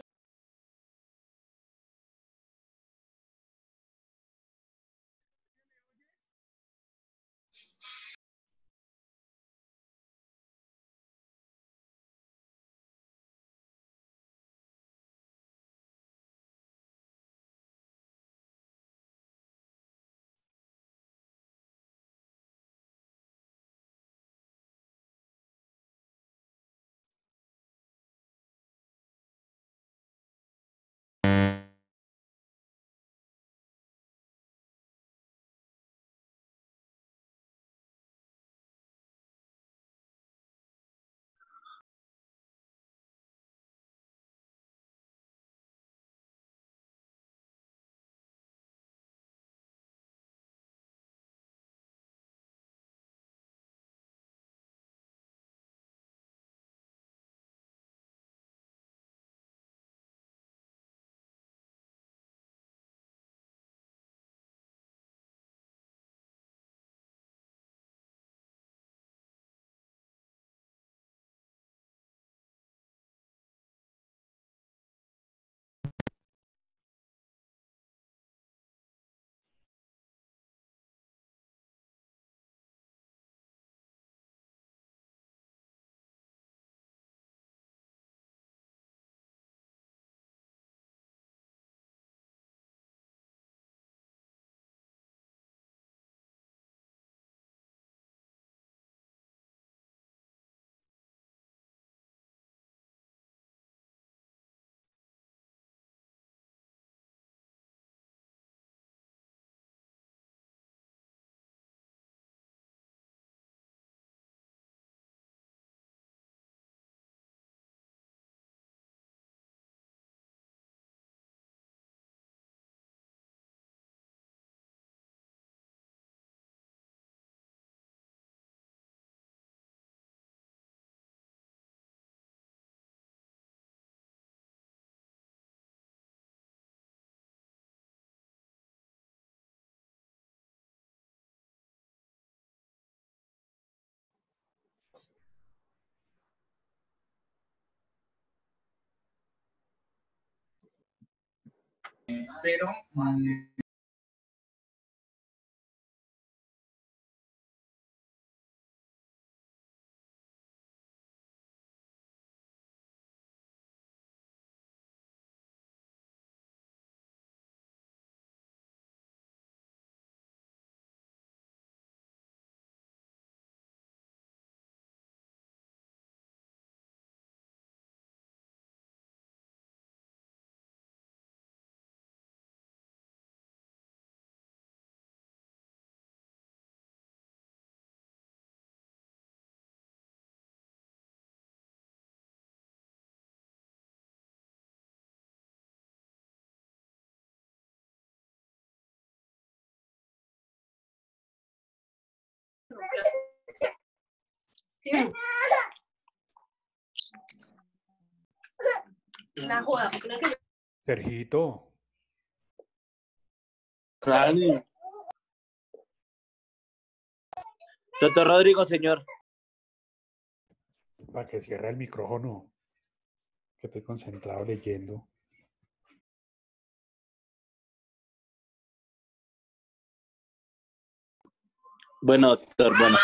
pero ¿Sí ven? La joda, creo que Sergito, Rani. Doctor Rodrigo, señor. para que cierre el micrófono, que estoy concentrado leyendo. Bueno, doctor, bueno.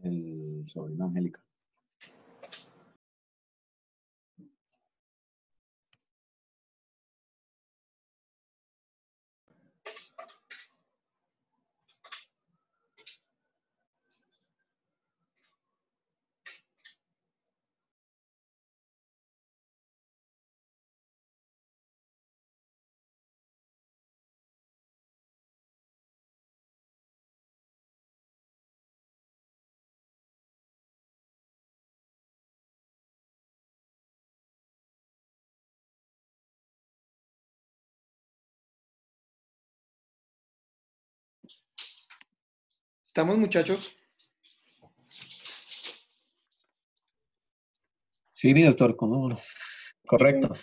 El sobrino Angélica. ¿Estamos, muchachos? Sí, mi doctor, ¿cómo no? Correcto.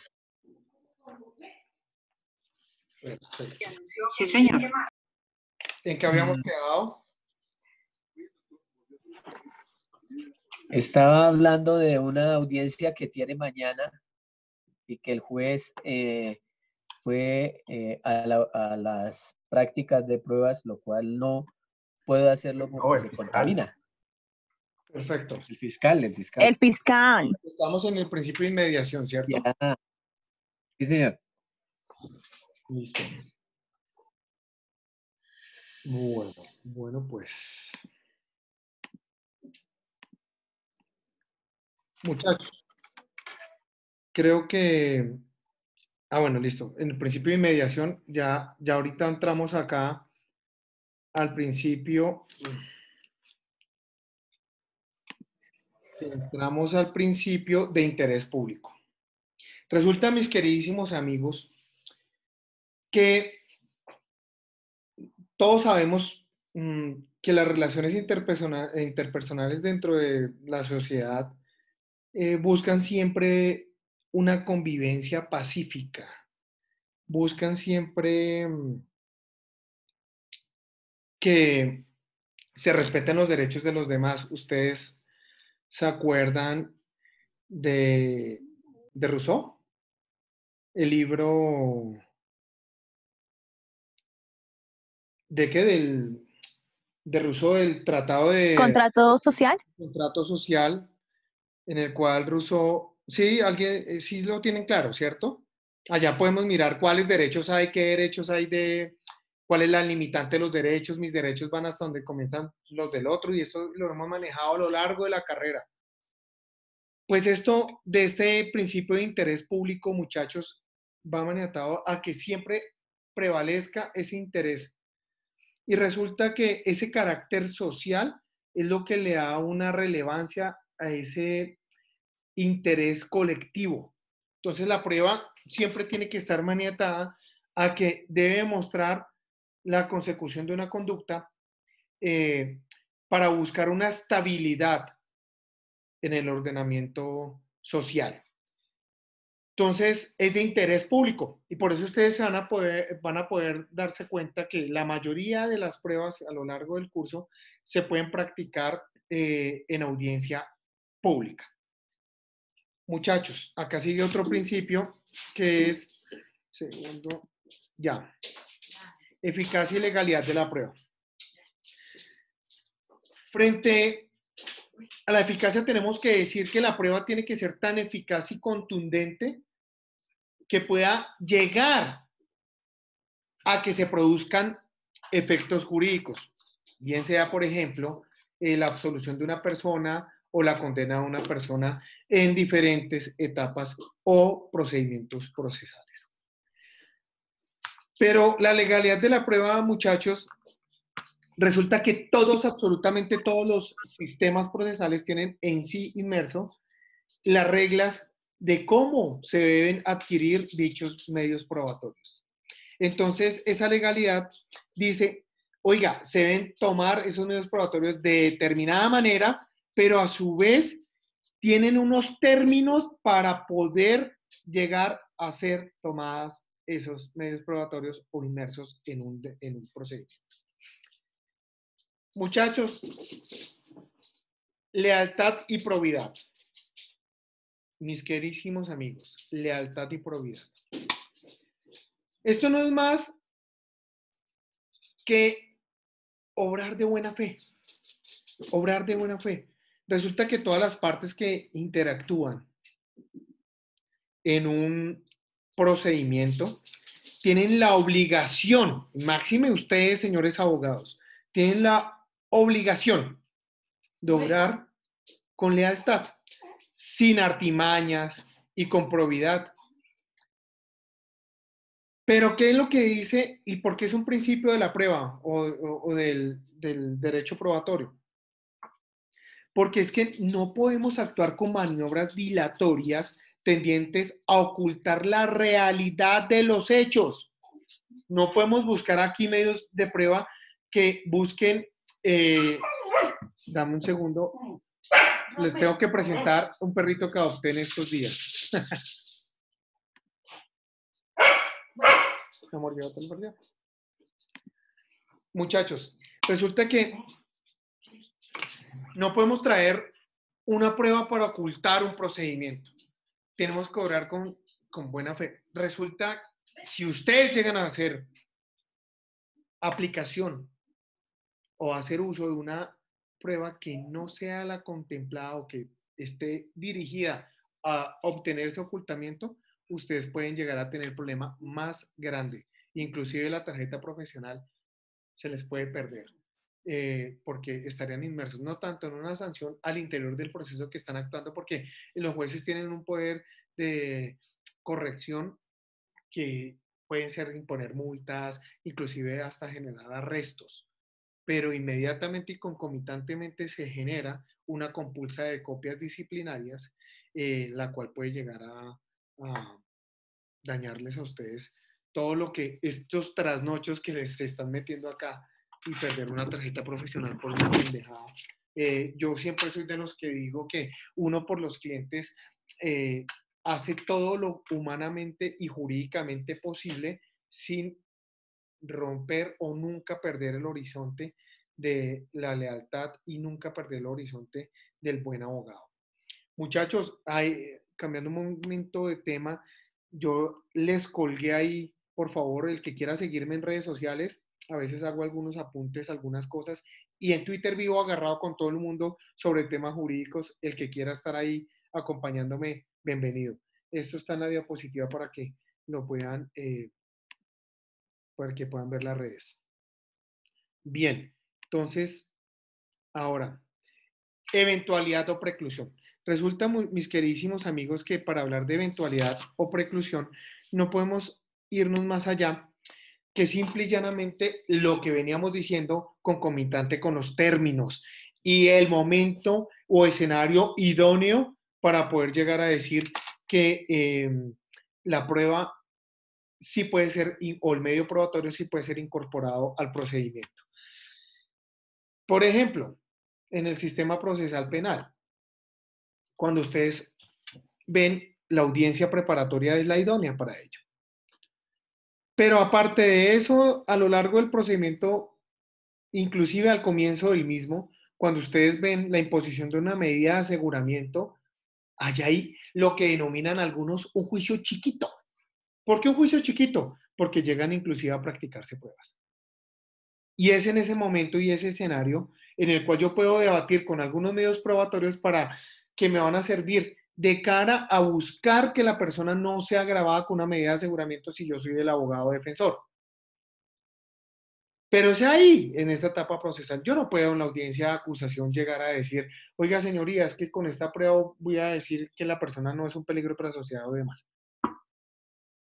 Sí, señor. ¿En qué habíamos quedado? Estaba hablando de una audiencia que tiene mañana y que el juez fue a las prácticas de pruebas, lo cual no puede hacerlo porque se contamina. Perfecto. El fiscal. El fiscal. Estamos en el principio de inmediación, ¿cierto? Ya. Sí, señor. Listo. Bueno, pues. Muchachos, creo que... bueno, listo. En el principio de inmediación, ya ahorita entramos acá al principio. Entramos al principio de interés público. Resulta, mis queridísimos amigos, que todos sabemos que las relaciones interpersonales dentro de la sociedad buscan siempre una convivencia pacífica, buscan siempre que se respeten los derechos de los demás. Ustedes se acuerdan de Rousseau, el libro de Rousseau, el tratado de ¿Contrato social? contrato social, en el cual Rousseau, sí, alguien, sí lo tienen claro, ¿cierto? Allá podemos mirar cuáles derechos hay, qué derechos hay cuál es la limitante de los derechos, mis derechos van hasta donde comienzan los del otro, y eso lo hemos manejado a lo largo de la carrera. Pues esto, de este principio de interés público, muchachos, va manejado a que siempre prevalezca ese interés. Y resulta que ese carácter social es lo que le da una relevancia a ese interés colectivo. Entonces la prueba siempre tiene que estar maniatada a que debe mostrar la consecución de una conducta para buscar una estabilidad en el ordenamiento social. Entonces, es de interés público y por eso ustedes van a poder darse cuenta que la mayoría de las pruebas a lo largo del curso se pueden practicar en audiencia pública. Muchachos, acá sigue otro principio que es, eficacia y legalidad de la prueba. Frente a la eficacia tenemos que decir que la prueba tiene que ser tan eficaz y contundente que pueda llegar a que se produzcan efectos jurídicos, bien sea, por ejemplo, la absolución de una persona o la condena de una persona en diferentes etapas o procedimientos procesales. Pero la legalidad de la prueba, muchachos, resulta que absolutamente todos los sistemas procesales tienen en sí inmerso las reglas de cómo se deben adquirir dichos medios probatorios. Entonces, esa legalidad dice, oiga, se deben tomar esos medios probatorios de determinada manera, pero a su vez tienen unos términos para poder llegar a ser tomadas esos medios probatorios o inmersos en un procedimiento. Muchachos, lealtad y probidad. Mis queridísimos amigos, lealtad y probidad. Esto no es más que obrar de buena fe. Obrar de buena fe. Resulta que todas las partes que interactúan en un procedimiento tienen la obligación, máxime ustedes, señores abogados, tienen la obligación de obrar con lealtad, sin artimañas y con probidad. Pero, ¿qué es lo que dice y por qué es un principio de la prueba o del derecho probatorio? Porque es que no podemos actuar con maniobras dilatorias tendientes a ocultar la realidad de los hechos. No podemos buscar aquí medios de prueba que busquen... dame un segundo. Les tengo que presentar un perrito que adopté en estos días. ¿Me mordió? ¿Te mordió? Muchachos, resulta que no podemos traer una prueba para ocultar un procedimiento. Tenemos que obrar con buena fe. Resulta, si ustedes llegan a hacer aplicación o hacer uso de una prueba que no sea la contemplada o que esté dirigida a obtener ese ocultamiento, ustedes pueden llegar a tener problema más grande. Inclusive la tarjeta profesional se les puede perder. Porque estarían inmersos no tanto en una sanción al interior del proceso que están actuando, porque los jueces tienen un poder de corrección que pueden ser imponer multas, inclusive hasta generar arrestos, pero inmediatamente y concomitantemente se genera una compulsa de copias disciplinarias, la cual puede llegar a dañarles a ustedes todo lo que estos trasnochos que les están metiendo acá y perder una tarjeta profesional por una pendejada. Yo siempre soy de los que digo que uno por los clientes hace todo lo humanamente y jurídicamente posible sin romper o nunca perder el horizonte de la lealtad y nunca perder el horizonte del buen abogado. Muchachos, cambiando un momento de tema, yo les colgué ahí, por favor, el que quiera seguirme en redes sociales, a veces hago algunos apuntes, algunas cosas, y en Twitter vivo agarrado con todo el mundo sobre temas jurídicos. El que quiera estar ahí acompañándome, bienvenido. Esto está en la diapositiva para que lo puedan, para que puedan ver las redes. Bien, entonces, ahora, eventualidad o preclusión. Resulta, mis queridísimos amigos, que para hablar de eventualidad o preclusión no podemos irnos más allá que simple y llanamente lo que veníamos diciendo concomitante con los términos y el momento o escenario idóneo para poder llegar a decir que la prueba sí puede ser, o el medio probatorio sí puede ser incorporado al procedimiento. Por ejemplo, en el sistema procesal penal, cuando ustedes ven la audiencia preparatoria es la idónea para ello. Pero aparte de eso, a lo largo del procedimiento, inclusive al comienzo del mismo, cuando ustedes ven la imposición de una medida de aseguramiento, hay ahí lo que denominan algunos un juicio chiquito. ¿Por qué un juicio chiquito? Porque llegan inclusive a practicarse pruebas. Y es en ese momento y ese escenario en el cual yo puedo debatir con algunos medios probatorios para que me van a servir de cara a buscar que la persona no sea agravada con una medida de aseguramiento si yo soy el abogado defensor. Pero es ahí, en esta etapa procesal, yo no puedo en la audiencia de acusación llegar a decir, oiga señoría, es que con esta prueba voy a decir que la persona no es un peligro para la sociedad o demás.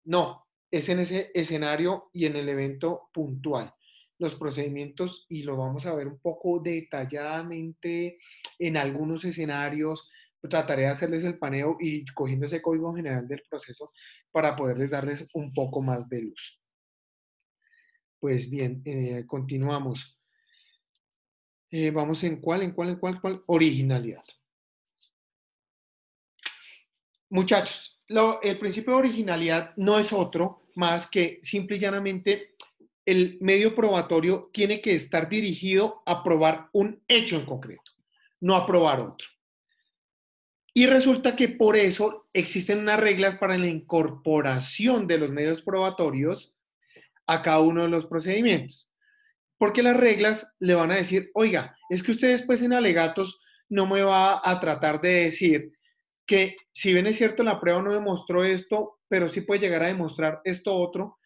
No, es en ese escenario y en el evento puntual. Los procedimientos, y lo vamos a ver un poco detalladamente en algunos escenarios, trataré de hacerles el paneo y cogiendo ese código general del proceso para poderles darles un poco más de luz. Pues bien, continuamos. Vamos en cuál. Originalidad. Muchachos, el principio de originalidad no es otro más que simple y llanamente el medio probatorio tiene que estar dirigido a probar un hecho en concreto, no a probar otro. Y resulta que por eso existen unas reglas para la incorporación de los medios probatorios a cada uno de los procedimientos. Porque las reglas le van a decir, oiga, es que usted después en alegatos no me va a tratar de decir que si bien es cierto la prueba no demostró esto, pero sí puede llegar a demostrar esto otro,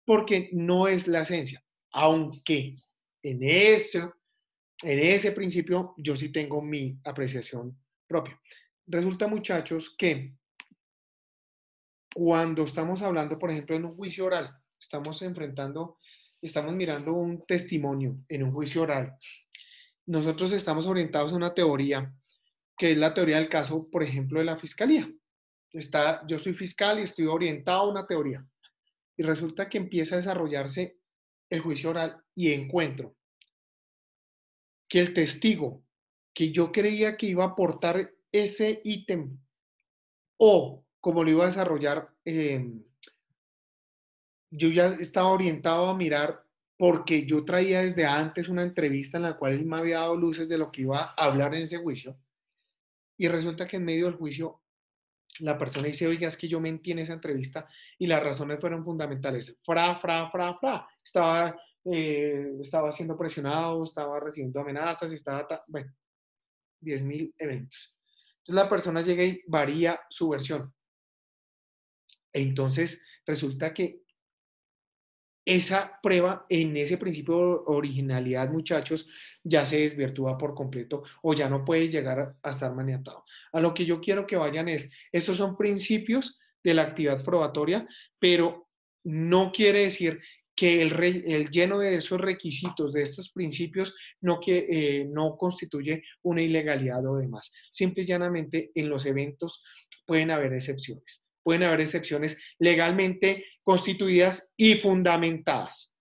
porque no es la esencia. Aunque en ese principio yo sí tengo mi apreciación propia. Resulta, muchachos, que cuando estamos hablando, por ejemplo, en un juicio oral, estamos mirando un testimonio en un juicio oral. Nosotros estamos orientados a una teoría, que es la teoría del caso, por ejemplo, de la fiscalía. Yo soy fiscal y estoy orientado a una teoría. Y resulta que empieza a desarrollarse el juicio oral y encuentro que el testigo que yo creía que iba a aportar ese ítem o como lo iba a desarrollar, yo ya estaba orientado a mirar porque yo traía desde antes una entrevista en la cual él me había dado luces de lo que iba a hablar en ese juicio. Y resulta que en medio del juicio la persona dice, oiga, es que yo mentí en esa entrevista y las razones fueron fundamentales. Estaba siendo presionado, estaba recibiendo amenazas, bueno, 10.000 eventos. Entonces la persona llega y varía su versión. Entonces resulta que esa prueba en ese principio de originalidad, muchachos, ya se desvirtúa por completo o ya no puede llegar a estar maniatado. A lo que yo quiero que vayan estos son principios de la actividad probatoria, pero no quiere decir que el lleno de esos requisitos, de estos principios, no constituye una ilegalidad o demás. Simple y llanamente en los eventos pueden haber excepciones. Pueden haber excepciones legalmente constituidas y fundamentadas.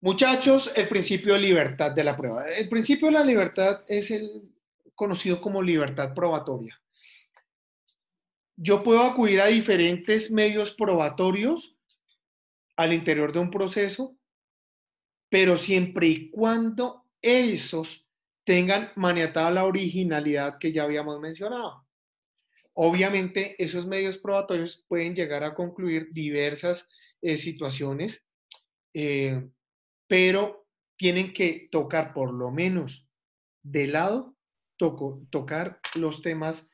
Muchachos, el principio de libertad de la prueba. El principio de la libertad es el conocido como libertad probatoria. Yo puedo acudir a diferentes medios probatorios al interior de un proceso, pero siempre y cuando esos tengan maniatada la originalidad que ya habíamos mencionado. Obviamente, esos medios probatorios pueden llegar a concluir diversas situaciones, pero tienen que tocar por lo menos de lado, tocar los temas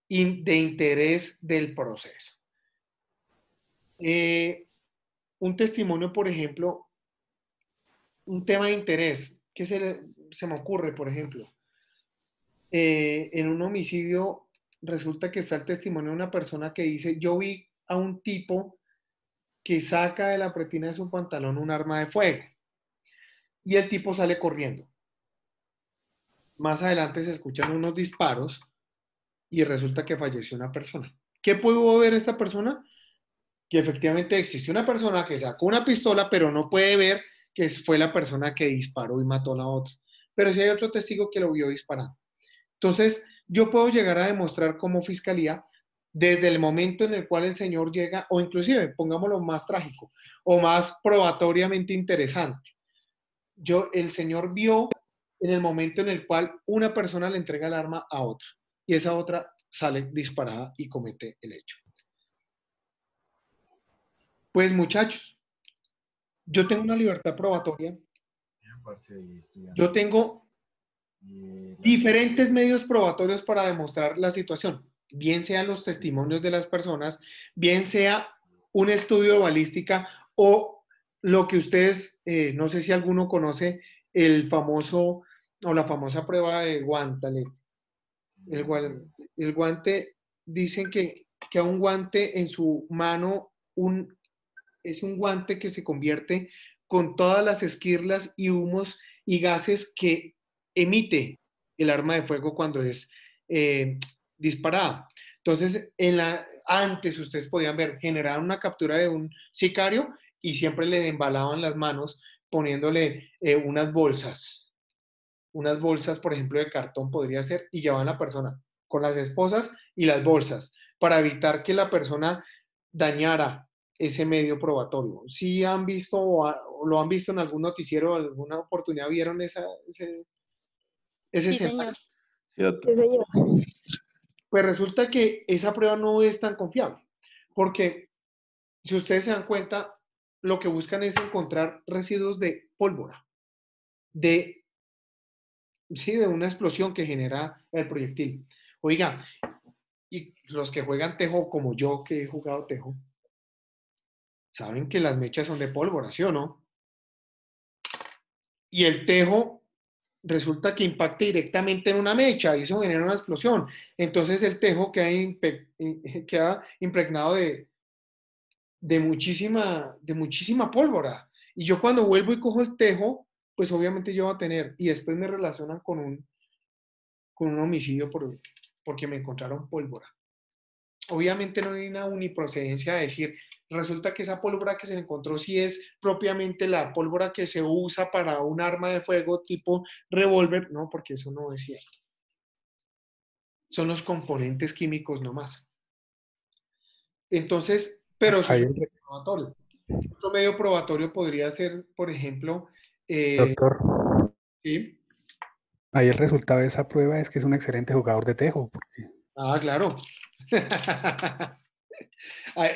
de interés del proceso. Un testimonio, por ejemplo, un tema de interés, ¿qué se me ocurre, por ejemplo? En un homicidio resulta que está el testimonio de una persona que dice, yo vi a un tipo que saca de la pretina de su pantalón un arma de fuego y el tipo sale corriendo. Más adelante se escuchan unos disparos y resulta que falleció una persona. ¿Qué pudo ver esta persona? Que efectivamente existe una persona que sacó una pistola, pero no puede ver que fue la persona que disparó y mató a la otra. Pero sí hay otro testigo que lo vio disparando. Entonces, yo puedo llegar a demostrar como fiscalía desde el momento en el cual el señor llega, o inclusive, pongámoslo más trágico, o más probatoriamente interesante. El señor vio en el momento en el cual una persona le entrega el arma a otra, y esa otra sale disparada y comete el hecho. Pues muchachos, yo tengo una libertad probatoria. Yo tengo diferentes medios probatorios para demostrar la situación, bien sean los testimonios de las personas, bien sea un estudio de balística o lo que ustedes, no sé si alguno conoce el famoso o la famosa prueba de guantelete. El guante, dicen que a un guante en su mano es un guante que se convierte con todas las esquirlas y humos y gases que emite el arma de fuego cuando es disparada. Entonces, antes ustedes podían ver, generaron una captura de un sicario y siempre le embalaban las manos poniéndole unas bolsas, por ejemplo, de cartón podría ser, y llevaban a la persona. con las esposas y las bolsas, para evitar que la persona dañara ese medio probatorio. ¿Sí han visto o lo han visto en algún noticiero, alguna oportunidad vieron ese Sí, escenario? señor. Sí, doctor. Sí, señor. Pues resulta que esa prueba no es tan confiable, porque si ustedes se dan cuenta, lo que buscan es encontrar residuos de pólvora, de, sí, de una explosión que genera el proyectil. Oiga, y los que juegan tejo, como yo que he jugado tejo, saben que las mechas son de pólvora, ¿sí o no? Y el tejo resulta que impacta directamente en una mecha y eso genera una explosión. Entonces el tejo queda impregnado de muchísima pólvora. Y yo cuando vuelvo y cojo el tejo, pues obviamente yo voy a tener, y después me relacionan con un homicidio porque me encontraron pólvora. Obviamente no hay una uniprocedencia de decir, resulta que esa pólvora que se encontró sí es propiamente la pólvora que se usa para un arma de fuego tipo revólver, no, porque eso no es cierto. Son los componentes químicos nomás. Entonces, pero eso es Ahí un medio probatorio. Otro medio probatorio podría ser, por ejemplo, doctor, ¿sí? ahí el resultado de esa prueba es que es un excelente jugador de tejo. Porque Ah, claro.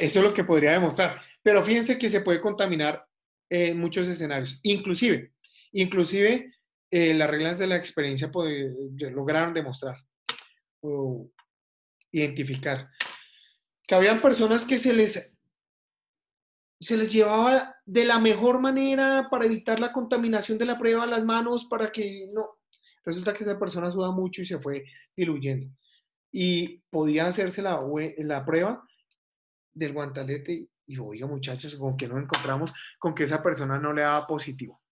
Eso es lo que podría demostrar. Pero fíjense que se puede contaminar en muchos escenarios. Inclusive las reglas de la experiencia lograron demostrar o identificar que habían personas que se les llevaba de la mejor manera para evitar la contaminación de la prueba a las manos para que no. Resulta que esa persona suda mucho y se fue diluyendo. Y podía hacerse la prueba del guantelete y oiga muchachos, con que nos encontramos con que esa persona no le daba positivo.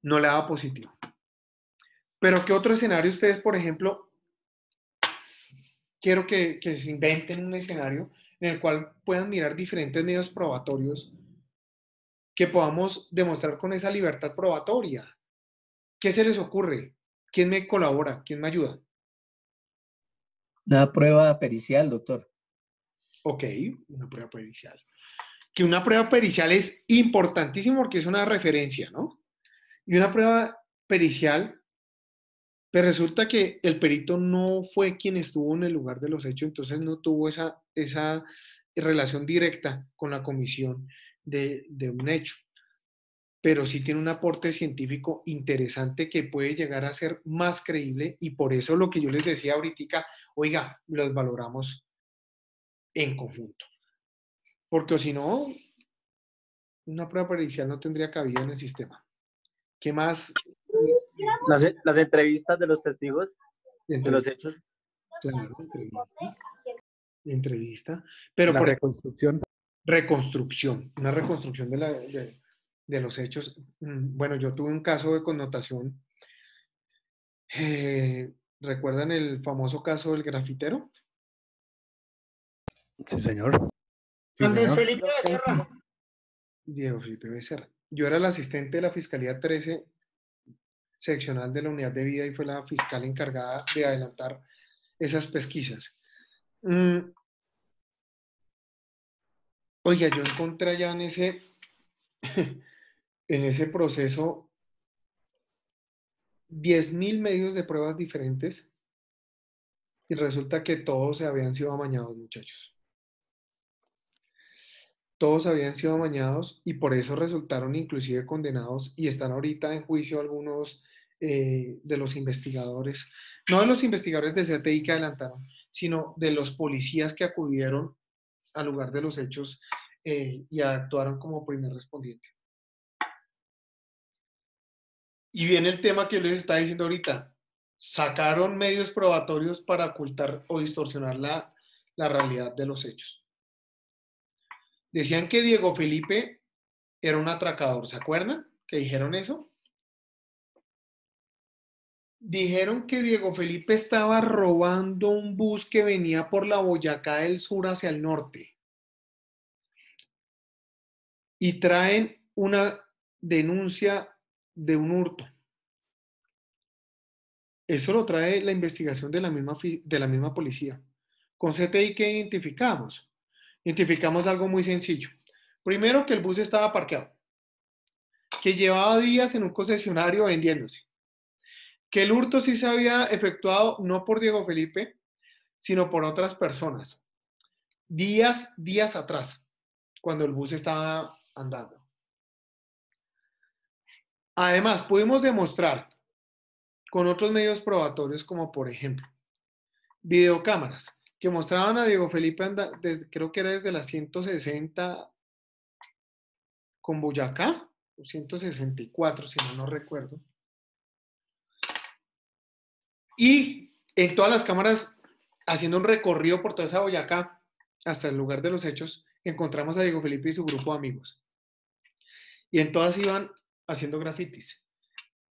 No le daba positivo. Pero ¿qué otro escenario ustedes, por ejemplo, quiero que se inventen un escenario en el cual puedan mirar diferentes medios probatorios que podamos demostrar con esa libertad probatoria? ¿Qué se les ocurre? ¿Quién me colabora? ¿Quién me ayuda? Una prueba pericial, doctor. Ok, una prueba pericial. Que una prueba pericial es importantísimo porque es una referencia, ¿no? Y una prueba pericial, pues resulta que el perito no fue quien estuvo en el lugar de los hechos, entonces no tuvo esa relación directa con la comisión de un hecho, pero sí tiene un aporte científico interesante que puede llegar a ser más creíble y por eso lo que yo les decía ahorita, oiga, los valoramos en conjunto, porque si no, una prueba pericial no tendría cabida en el sistema. ¿Qué más? Las entrevistas de los testigos de los hechos. Claro, entrevista. Pero la por reconstrucción. reconstrucción, una reconstrucción de los hechos. Bueno, yo tuve un caso de connotación. ¿Recuerdan el famoso caso del grafitero? Sí, señor. Sí, Andrés señor. Felipe Becerra. Diego Felipe Becerra. Yo era el asistente de la Fiscalía 13 seccional de la Unidad de Vida y fue la fiscal encargada de adelantar esas pesquisas. Oiga, yo encontré ya en ese proceso 10.000 medios de pruebas diferentes y resulta que todos se habían sido amañados, muchachos. Todos habían sido amañados y por eso resultaron inclusive condenados y están ahorita en juicio algunos de los investigadores, no de los investigadores del CTI que adelantaron, sino de los policías que acudieron al lugar de los hechos y actuaron como primer respondiente. Y viene el tema que yo les estaba diciendo ahorita. Sacaron medios probatorios para ocultar o distorsionar la realidad de los hechos. Decían que Diego Felipe era un atracador, ¿se acuerdan? ¿Que dijeron eso? Dijeron que Diego Felipe estaba robando un bus que venía por la Boyacá del Sur hacia el norte. Y traen una denuncia de un hurto. Eso lo trae la investigación de la misma policía. Con CTI, ¿qué identificamos? Identificamos algo muy sencillo. Primero, que el bus estaba parqueado, que llevaba días en un concesionario vendiéndose, que el hurto sí se había efectuado no por Diego Felipe, sino por otras personas, días atrás, cuando el bus estaba andando. Además, pudimos demostrar con otros medios probatorios, como por ejemplo, videocámaras, que mostraban a Diego Felipe, creo que era desde la 160 con Boyacá, o 164, si mal no recuerdo. Y en todas las cámaras, haciendo un recorrido por toda esa Boyacá, hasta el lugar de los hechos, encontramos a Diego Felipe y su grupo de amigos. Y en todas iban haciendo grafitis.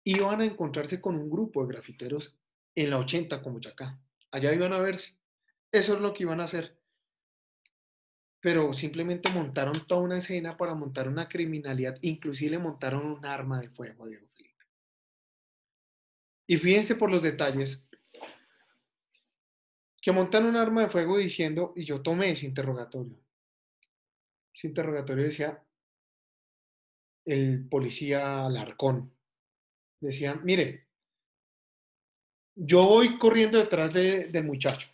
Iban a encontrarse con un grupo de grafiteros en la 80 con Boyacá. Allá iban a verse. Eso es lo que iban a hacer. Pero simplemente montaron toda una escena para montar una criminalidad. Inclusive le montaron un arma de fuego a Diego Felipe. Y fíjense por los detalles, que montan un arma de fuego diciendo, y yo tomé ese interrogatorio. Ese interrogatorio decía el policía Alarcón. Decía, mire, yo voy corriendo detrás del muchacho.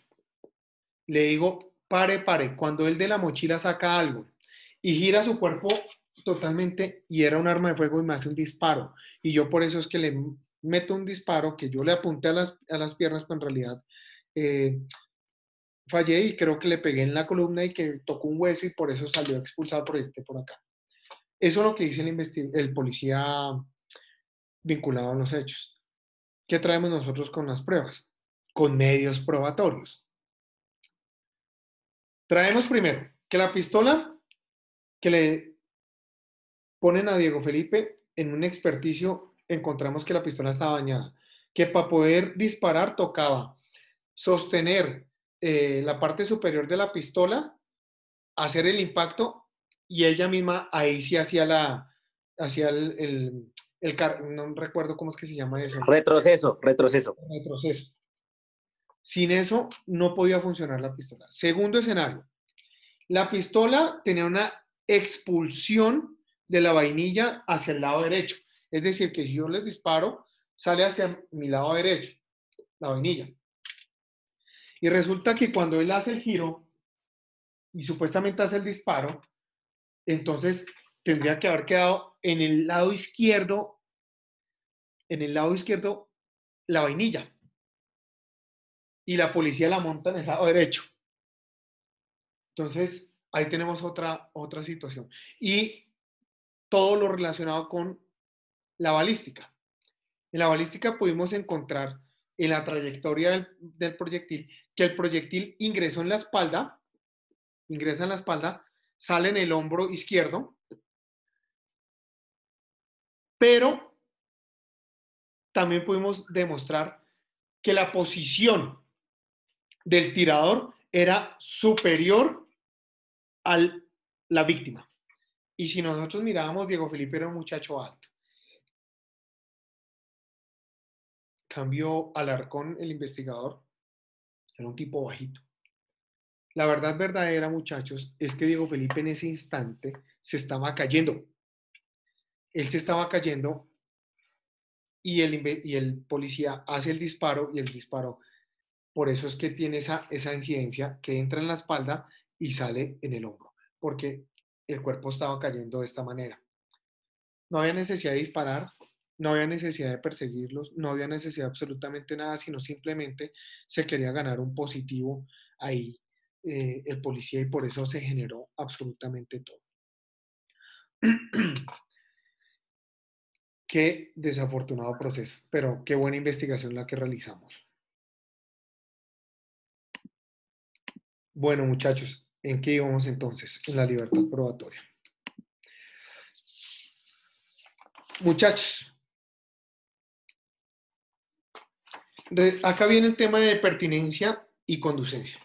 Le digo, pare. Cuando él de la mochila saca algo y gira su cuerpo totalmente, y era un arma de fuego, y me hace un disparo. Y yo por eso es que le meto un disparo que yo le apunté a las piernas, pero en realidad fallé, y creo que le pegué en la columna y que tocó un hueso, y por eso salió expulsado el proyectil por acá. Eso es lo que dice el policía vinculado a los hechos. ¿Qué traemos nosotros con las pruebas? Con medios probatorios. Traemos primero que la pistola que le ponen a Diego Felipe en un experticio, encontramos que la pistola estaba dañada, que para poder disparar tocaba sostener la parte superior de la pistola, hacer el impacto, y ella misma ahí sí hacía no recuerdo cómo es que se llama eso. Retroceso. Sin eso no podía funcionar la pistola. Segundo escenario, la pistola tenía una expulsión de la vainilla hacia el lado derecho. Es decir, que si yo les disparo, sale hacia mi lado derecho, la vainilla. Y resulta que cuando él hace el giro y supuestamente hace el disparo, entonces tendría que haber quedado en el lado izquierdo la vainilla. Y la policía la monta en el lado derecho. Entonces, ahí tenemos otra situación. Y todo lo relacionado con la balística. En la balística pudimos encontrar en la trayectoria del proyectil que el proyectil ingresa en la espalda, sale en el hombro izquierdo, pero también pudimos demostrar que la posición del tirador era superior a la víctima. Y si nosotros mirábamos, Diego Felipe era un muchacho alto. Cambio Alarcón, el investigador, era un tipo bajito. La verdad verdadera, muchachos, es que Diego Felipe en ese instante se estaba cayendo. Él se estaba cayendo, y el policía hace el disparo, y el disparo, por eso es que tiene esa incidencia, que entra en la espalda y sale en el hombro, porque el cuerpo estaba cayendo de esta manera. No había necesidad de disparar, no había necesidad de perseguirlos, no había necesidad de absolutamente nada, sino simplemente se quería ganar un positivo ahí el policía, y por eso se generó absolutamente todo. Qué desafortunado proceso, pero qué buena investigación la que realizamos. Bueno, muchachos, ¿en qué íbamos entonces? En la libertad probatoria. Muchachos, acá viene el tema de pertinencia y conducencia.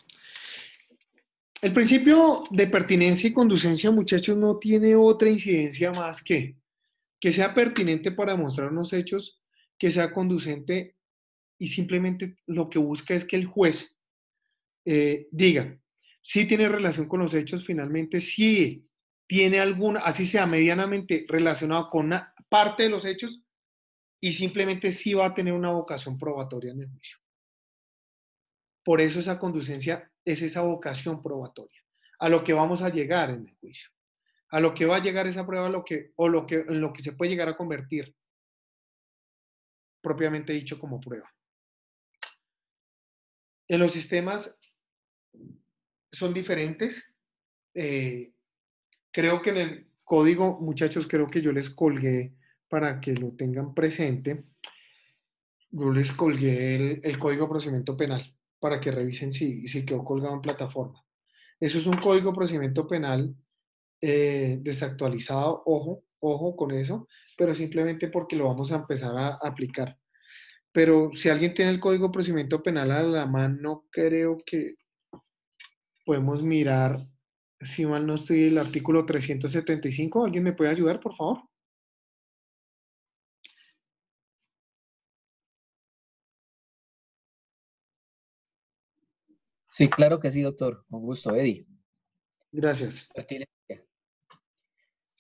El principio de pertinencia y conducencia, muchachos, no tiene otra incidencia más que sea pertinente para mostrar unos hechos, que sea conducente y simplemente lo que busca es que el juez diga si tiene relación con los hechos, finalmente, si tiene alguna, así sea medianamente relacionado con una parte de los hechos, y simplemente sí va a tener una vocación probatoria en el juicio. Por eso esa conducencia es esa vocación probatoria, a lo que vamos a llegar en el juicio, a lo que va a llegar esa prueba, en lo que se puede llegar a convertir, propiamente dicho, como prueba. En los sistemas son diferentes. Creo que en el código, muchachos, creo que yo les colgué para que lo tengan presente. Yo les colgué el código de procedimiento penal para que revisen si quedó colgado en plataforma. Eso es un código de procedimiento penal desactualizado, ojo con eso, pero simplemente porque lo vamos a empezar a aplicar. Pero si alguien tiene el código de procedimiento penal a la mano, creo que podemos mirar, si mal no estoy, el artículo 375. ¿Alguien me puede ayudar, por favor? Sí, claro que sí, doctor. Con gusto, Eddie. Gracias. Pertinencia.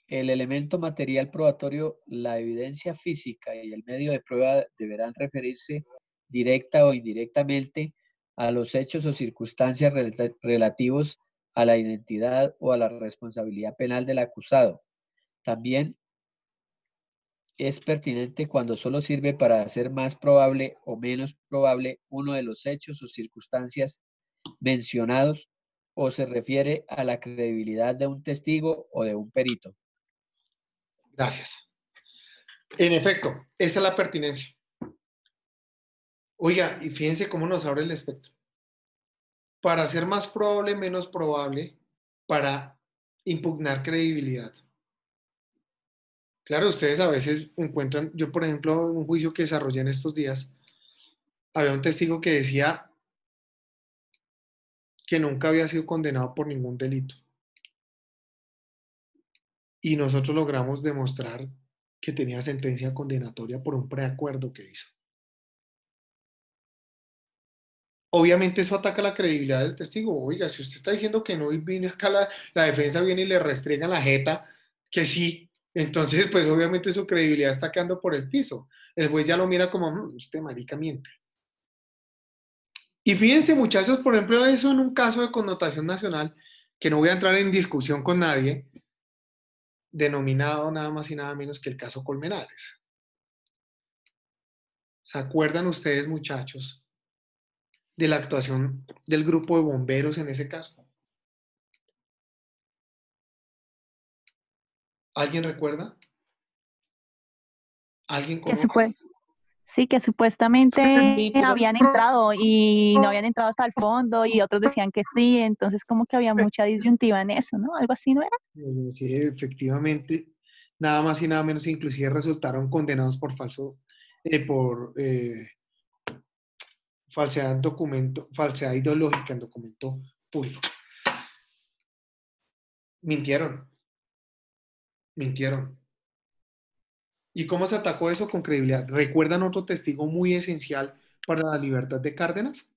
El elemento material probatorio, la evidencia física y el medio de prueba deberán referirse directa o indirectamente a los hechos o circunstancias relativos a la identidad o a la responsabilidad penal del acusado. También es pertinente cuando solo sirve para hacer más probable o menos probable uno de los hechos o circunstancias mencionados o se refiere a la credibilidad de un testigo o de un perito. Gracias. En efecto, esa es la pertinencia. Oiga, y fíjense cómo nos abre el espectro. Para hacer más probable, menos probable, para impugnar credibilidad. Claro, ustedes a veces encuentran, yo por ejemplo, en un juicio que desarrollé en estos días, había un testigo que decía que nunca había sido condenado por ningún delito. Y nosotros logramos demostrar que tenía sentencia condenatoria por un preacuerdo que hizo. Obviamente eso ataca la credibilidad del testigo. Oiga, si usted está diciendo que no, y viene acá la defensa viene y le restrega la jeta que sí, entonces pues obviamente su credibilidad está quedando por el piso. El juez ya lo mira como, este marica miente. Y fíjense, muchachos, por ejemplo, eso en un caso de connotación nacional, que no voy a entrar en discusión con nadie, denominado nada más y nada menos que el caso Colmenares. ¿Se acuerdan ustedes, muchachos, de la actuación del grupo de bomberos en ese caso? ¿Alguien recuerda? ¿Alguien conoce? Sí, que supuestamente habían entrado y no habían entrado hasta el fondo y otros decían que sí, entonces como que había mucha disyuntiva en eso, ¿no? Algo así, ¿no era? Sí, efectivamente, nada más y nada menos, inclusive resultaron condenados por falsedad ideológica en documento público. Mintieron. ¿Y cómo se atacó eso? Con credibilidad. ¿Recuerdan otro testigo muy esencial para la libertad de Cárdenas?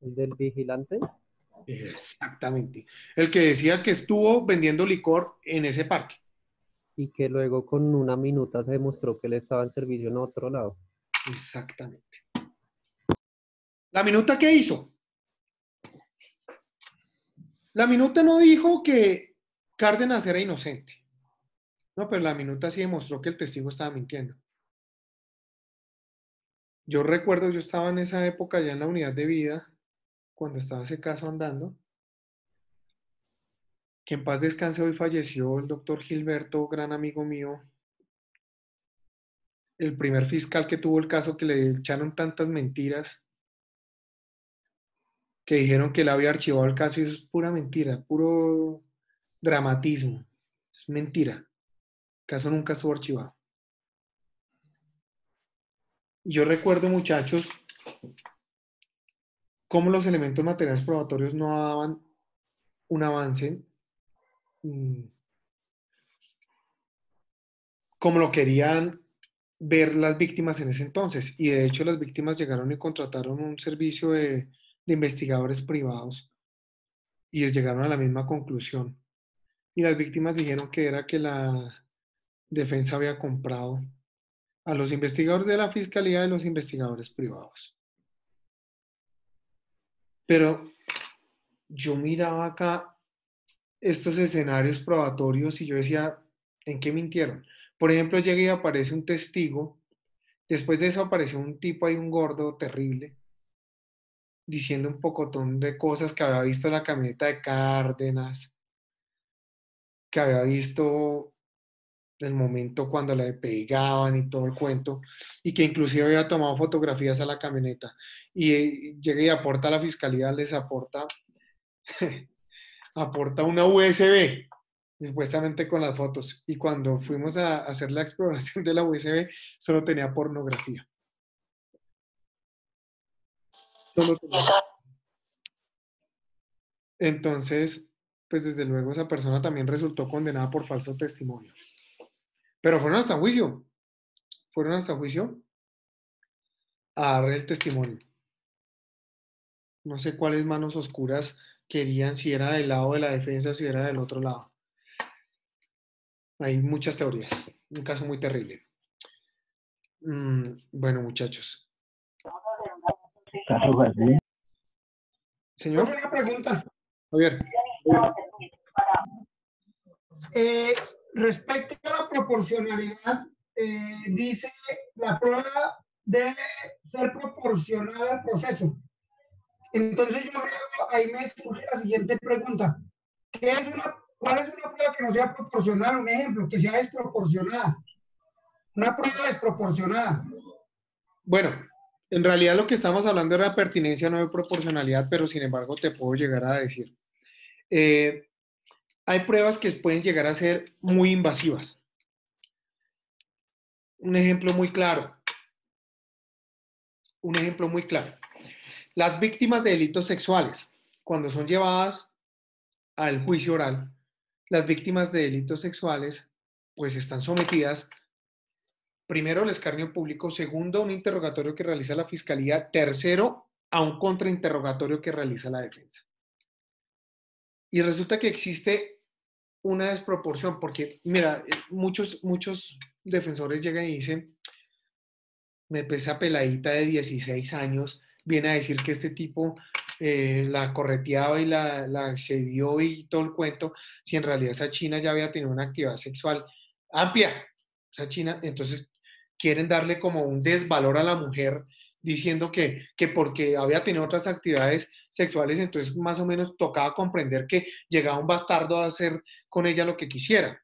¿El del vigilante? Exactamente. El que decía que estuvo vendiendo licor en ese parque. Y que luego con una minuta se demostró que él estaba en servicio en otro lado. Exactamente. ¿La minuta qué hizo? La minuta no dijo que Cárdenas era inocente. No, pero la minuta sí demostró que el testigo estaba mintiendo. Yo recuerdo, yo estaba en esa época ya en la unidad de vida, cuando estaba ese caso andando, que en paz descanse, hoy falleció el doctor Gilberto, gran amigo mío, el primer fiscal que tuvo el caso, que le echaron tantas mentiras, que dijeron que él había archivado el caso, y eso es pura mentira, puro dramatismo, es mentira, el caso nunca estuvo archivado. Yo recuerdo, muchachos, cómo los elementos materiales probatorios no daban un avance como lo querían ver las víctimas en ese entonces. Y de hecho las víctimas llegaron y contrataron un servicio de investigadores privados y llegaron a la misma conclusión. Y las víctimas dijeron que era que la defensa había comprado a los investigadores de la fiscalía y los investigadores privados. Pero yo miraba acá estos escenarios probatorios y yo decía, ¿en qué mintieron? Por ejemplo, llega y aparece un testigo, después de eso apareció un tipo ahí, un gordo terrible, diciendo un pocotón de cosas que había visto en la camioneta de Cárdenas, que había visto el momento cuando le pegaban y todo el cuento, y que inclusive había tomado fotografías a la camioneta. Y llega y aporta a la fiscalía, les aporta, aporta una USB, supuestamente con las fotos. Y cuando fuimos a hacer la exploración de la USB, solo tenía pornografía. Solo tenía. Entonces, pues desde luego esa persona también resultó condenada por falso testimonio. Pero fueron hasta juicio. Fueron hasta juicio a dar el testimonio. No sé cuáles manos oscuras querían, si era del lado de la defensa o si era del otro lado. Hay muchas teorías. Un caso muy terrible. Bueno, muchachos. Señor. Una pregunta. Javier. Respecto a la proporcionalidad, dice la prueba debe ser proporcional al proceso. Entonces yo creo, ahí me surge la siguiente pregunta. ¿Cuál es una prueba que no sea proporcional? Un ejemplo, que sea desproporcionada. Una prueba desproporcionada. Bueno, en realidad lo que estamos hablando era pertinencia, no de proporcionalidad, pero sin embargo te puedo llegar a decir. Hay pruebas que pueden llegar a ser muy invasivas. Un ejemplo muy claro. Un ejemplo muy claro. Las víctimas de delitos sexuales, cuando son llevadas al juicio oral, las víctimas de delitos sexuales pues están sometidas primero al escarnio público, segundo a un interrogatorio que realiza la fiscalía, tercero a un contrainterrogatorio que realiza la defensa. Y resulta que existe una desproporción porque, mira, muchos defensores llegan y dicen, esa peladita de 16 años viene a decir que este tipo la correteaba y la excedió y todo el cuento, si en realidad esa china ya había tenido una actividad sexual amplia. Esa china, entonces quieren darle como un desvalor a la mujer diciendo que porque había tenido otras actividades sexuales, entonces más o menos tocaba comprender que llegaba un bastardo a hacer con ella lo que quisiera.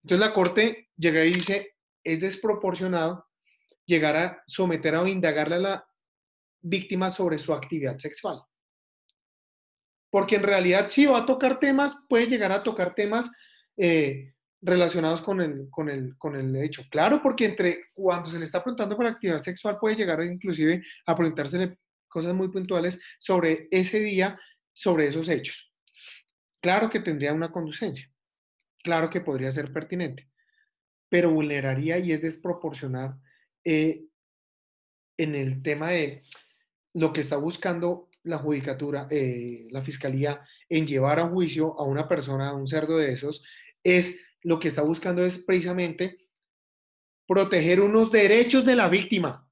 Entonces la corte llega y dice, es desproporcionado llegar a someter o indagarle a la víctima sobre su actividad sexual. Porque en realidad sí va a tocar temas, puede llegar a tocar temas relacionados con el hecho. Claro, porque cuando se le está preguntando por la actividad sexual puede llegar inclusive a preguntársele cosas muy puntuales sobre ese día, sobre esos hechos. Claro que tendría una conducencia. Claro que podría ser pertinente. Pero vulneraría y es desproporcional en el tema de lo que está buscando la judicatura, la fiscalía, en llevar a juicio a una persona, a un cerdo de esos, lo que está buscando es precisamente proteger unos derechos de la víctima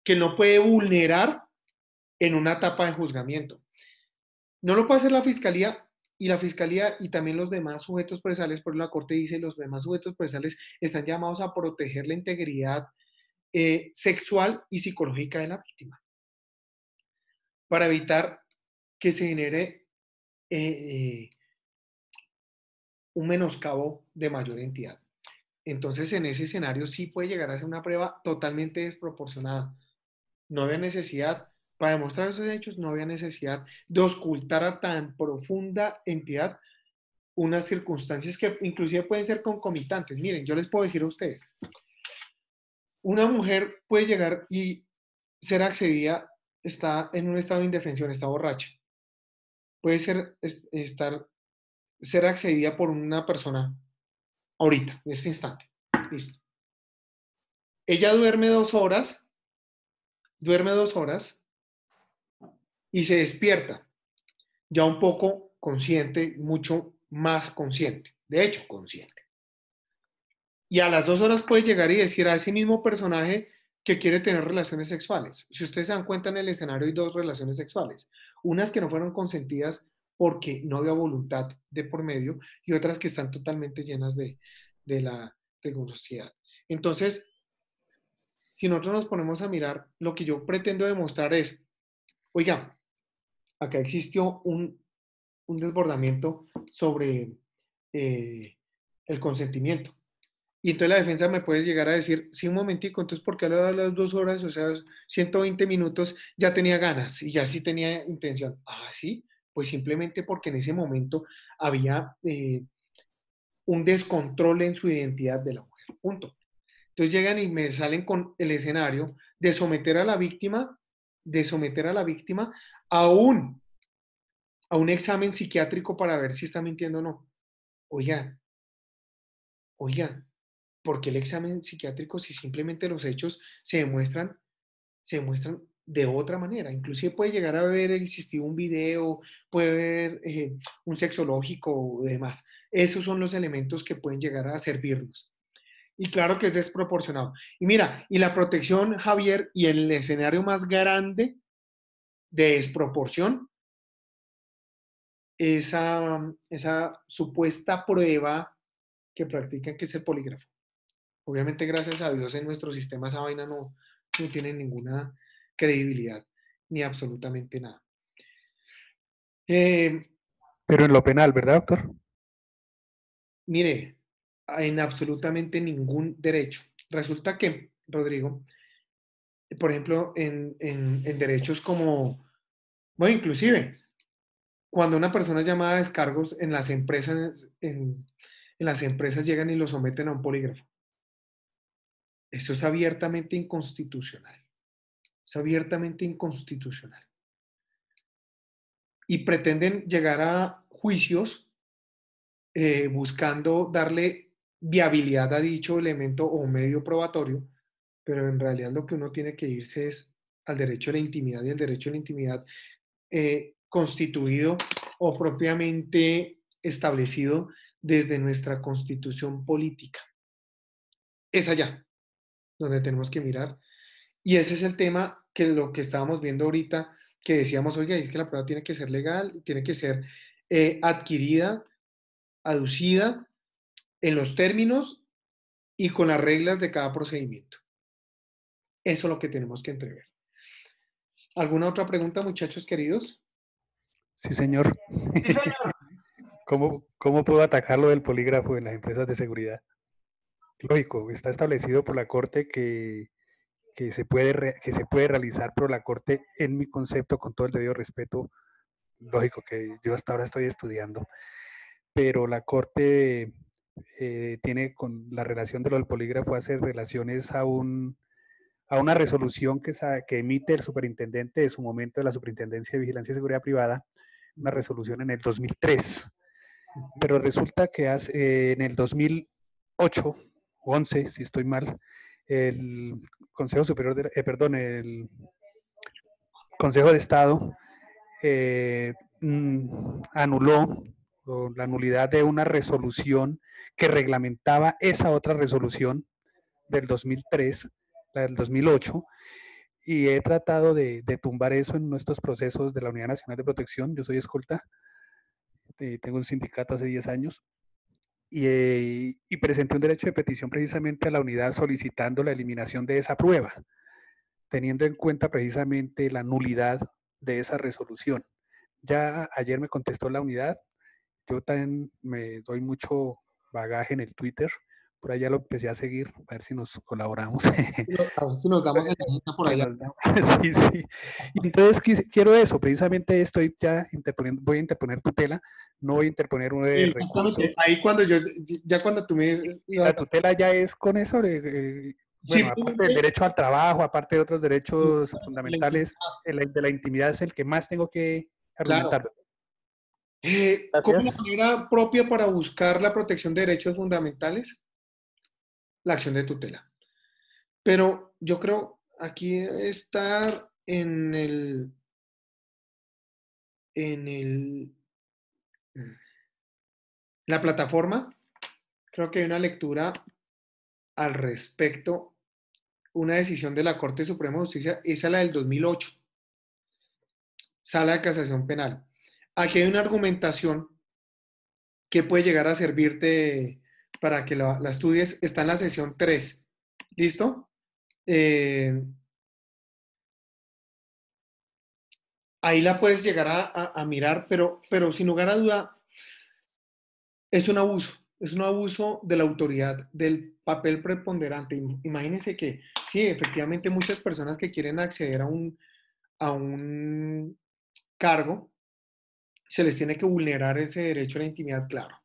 que no puede vulnerar en una etapa de juzgamiento. No lo puede hacer la fiscalía y también los demás sujetos procesales, por la Corte dice, los demás sujetos procesales están llamados a proteger la integridad sexual y psicológica de la víctima, para evitar que se genere un menoscabo de mayor entidad. Entonces, en ese escenario sí puede llegar a ser una prueba totalmente desproporcionada. No había necesidad, para demostrar esos hechos, no había necesidad de ocultar a tan profunda entidad unas circunstancias que inclusive pueden ser concomitantes. Miren, yo les puedo decir a ustedes, una mujer puede llegar y ser accedida, está en un estado de indefensión, está borracha. Puede ser accedida por una persona ahorita, en este instante. Listo. ella duerme 2 horas y se despierta ya un poco consciente, mucho más consciente, de hecho consciente. Y a las 2 horas puede llegar y decir a ese mismo personaje que quiere tener relaciones sexuales. Si ustedes se dan cuenta, en el escenario hay 2 relaciones sexuales. Unas que no fueron consentidas porque no había voluntad de por medio y otras que están totalmente llenas de la rigurosidad. Entonces, si nosotros nos ponemos a mirar, lo que yo pretendo demostrar es, oiga, acá existió un desbordamiento sobre el consentimiento. Y entonces la defensa me puede llegar a decir, sí, un momentico, entonces ¿por qué a las 2 horas, o sea, 120 minutos, ya tenía ganas y ya sí tenía intención? Ah, sí, pues simplemente porque en ese momento había un descontrol en su identidad de la mujer, punto. Entonces llegan y me salen con el escenario de someter a la víctima, a un examen psiquiátrico para ver si está mintiendo o no. Oigan, ¿por qué el examen psiquiátrico si simplemente los hechos se demuestran de otra manera? Inclusive puede llegar a haber existido un video, puede haber un sexológico o demás. Esos son los elementos que pueden llegar a servirnos. Y claro que es desproporcionado. Y mira, y la protección, Javier, y el escenario más grande de desproporción, esa supuesta prueba que practican, que es el polígrafo. Obviamente, gracias a Dios, en nuestro sistema esa vaina no tiene ninguna credibilidad, ni absolutamente nada. Pero en lo penal, ¿verdad, doctor? Mire, en absolutamente ningún derecho. Resulta que, Rodrigo, por ejemplo, en derechos como, bueno, inclusive, cuando una persona es llamada a descargos en las empresas, en las empresas llegan y lo someten a un polígrafo. Eso es abiertamente inconstitucional. Es abiertamente inconstitucional. Y pretenden llegar a juicios buscando darle viabilidad a dicho elemento o medio probatorio, pero en realidad lo que uno tiene que irse es al derecho a la intimidad, y el derecho a la intimidad constituido o propiamente establecido desde nuestra constitución política. Es allá donde tenemos que mirar. Y ese es el tema que lo que estábamos viendo ahorita, que decíamos, oiga, es que la prueba tiene que ser legal, tiene que ser adquirida, aducida en los términos y con las reglas de cada procedimiento. Eso es lo que tenemos que entrever. ¿Alguna otra pregunta, muchachos queridos? Sí, señor. Sí, señor. ¿Cómo puedo atacar lo del polígrafo en las empresas de seguridad? Lógico, está establecido por la Corte que se puede realizar por la Corte, en mi concepto, con todo el debido respeto, lógico que yo hasta ahora estoy estudiando, pero la Corte tiene con la relación de lo del polígrafo, hace relaciones a una resolución que emite el superintendente de su momento de la Superintendencia de Vigilancia y Seguridad Privada, una resolución en el 2003, pero resulta que en el 2008, 11, si estoy mal, el Consejo Superior el Consejo de Estado anuló la nulidad de una resolución que reglamentaba esa otra resolución del 2003, la del 2008, y he tratado de tumbar eso en nuestros procesos de la Unidad Nacional de Protección. Yo soy escolta, tengo un sindicato hace 10 años, y presenté un derecho de petición precisamente a la unidad solicitando la eliminación de esa prueba, teniendo en cuenta precisamente la nulidad de esa resolución. Ya ayer me contestó la unidad, yo también me doy mucho bagaje en el Twitter, por allá lo empecé a seguir, a ver si nos colaboramos. A ver si nos damos en la agenda por allá. Sí, sí. Y entonces quiero eso, precisamente estoy ya voy a interponer tutela, no voy a interponer un recurso. Ahí cuando tú me dices... La tutela ya es con eso, bueno, aparte del derecho al trabajo, aparte de otros derechos fundamentales, el de la intimidad es el que más tengo que argumentar. Claro. ¿Cómo es la manera propia para buscar la protección de derechos fundamentales? La acción de tutela. Pero yo creo aquí estar en la plataforma, creo que hay una lectura al respecto, una decisión de la Corte Suprema de Justicia, esa es la del 2008, Sala de Casación Penal. Aquí hay una argumentación que puede llegar a servirte para que la estudies, está en la sesión 3. ¿Listo? Ahí la puedes llegar a mirar, pero sin lugar a duda es un abuso de la autoridad, del papel preponderante. Imagínense que sí, efectivamente muchas personas que quieren acceder a un cargo, se les tiene que vulnerar ese derecho a la intimidad, claro.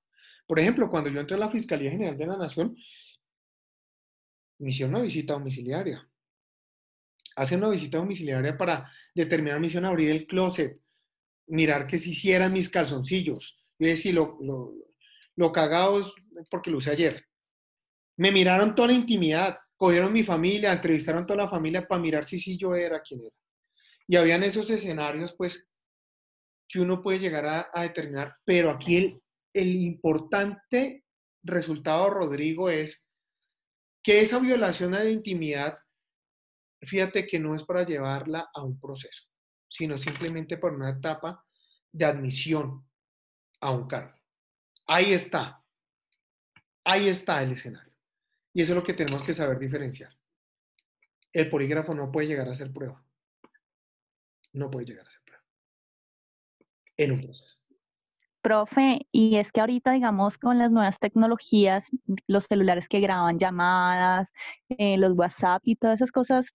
Por ejemplo, cuando yo entré a la Fiscalía General de la Nación, me hicieron una visita domiciliaria. Hacen una visita domiciliaria para determinar, me hicieron abrir el closet, mirar que se hicieran mis calzoncillos. Yo decía, lo cagados porque lo usé ayer. Me miraron toda la intimidad, cogieron mi familia, entrevistaron toda la familia para mirar si yo era quien era. Y habían esos escenarios, pues, que uno puede llegar a determinar, pero aquí el importante resultado, Rodrigo, es que esa violación a la intimidad, fíjate que no es para llevarla a un proceso, sino simplemente por una etapa de admisión a un cargo. Ahí está el escenario. Y eso es lo que tenemos que saber diferenciar. El polígrafo no puede llegar a ser prueba. No puede llegar a ser prueba en un proceso. Profe, y es que ahorita, digamos, con las nuevas tecnologías, los celulares que graban llamadas, los WhatsApp y todas esas cosas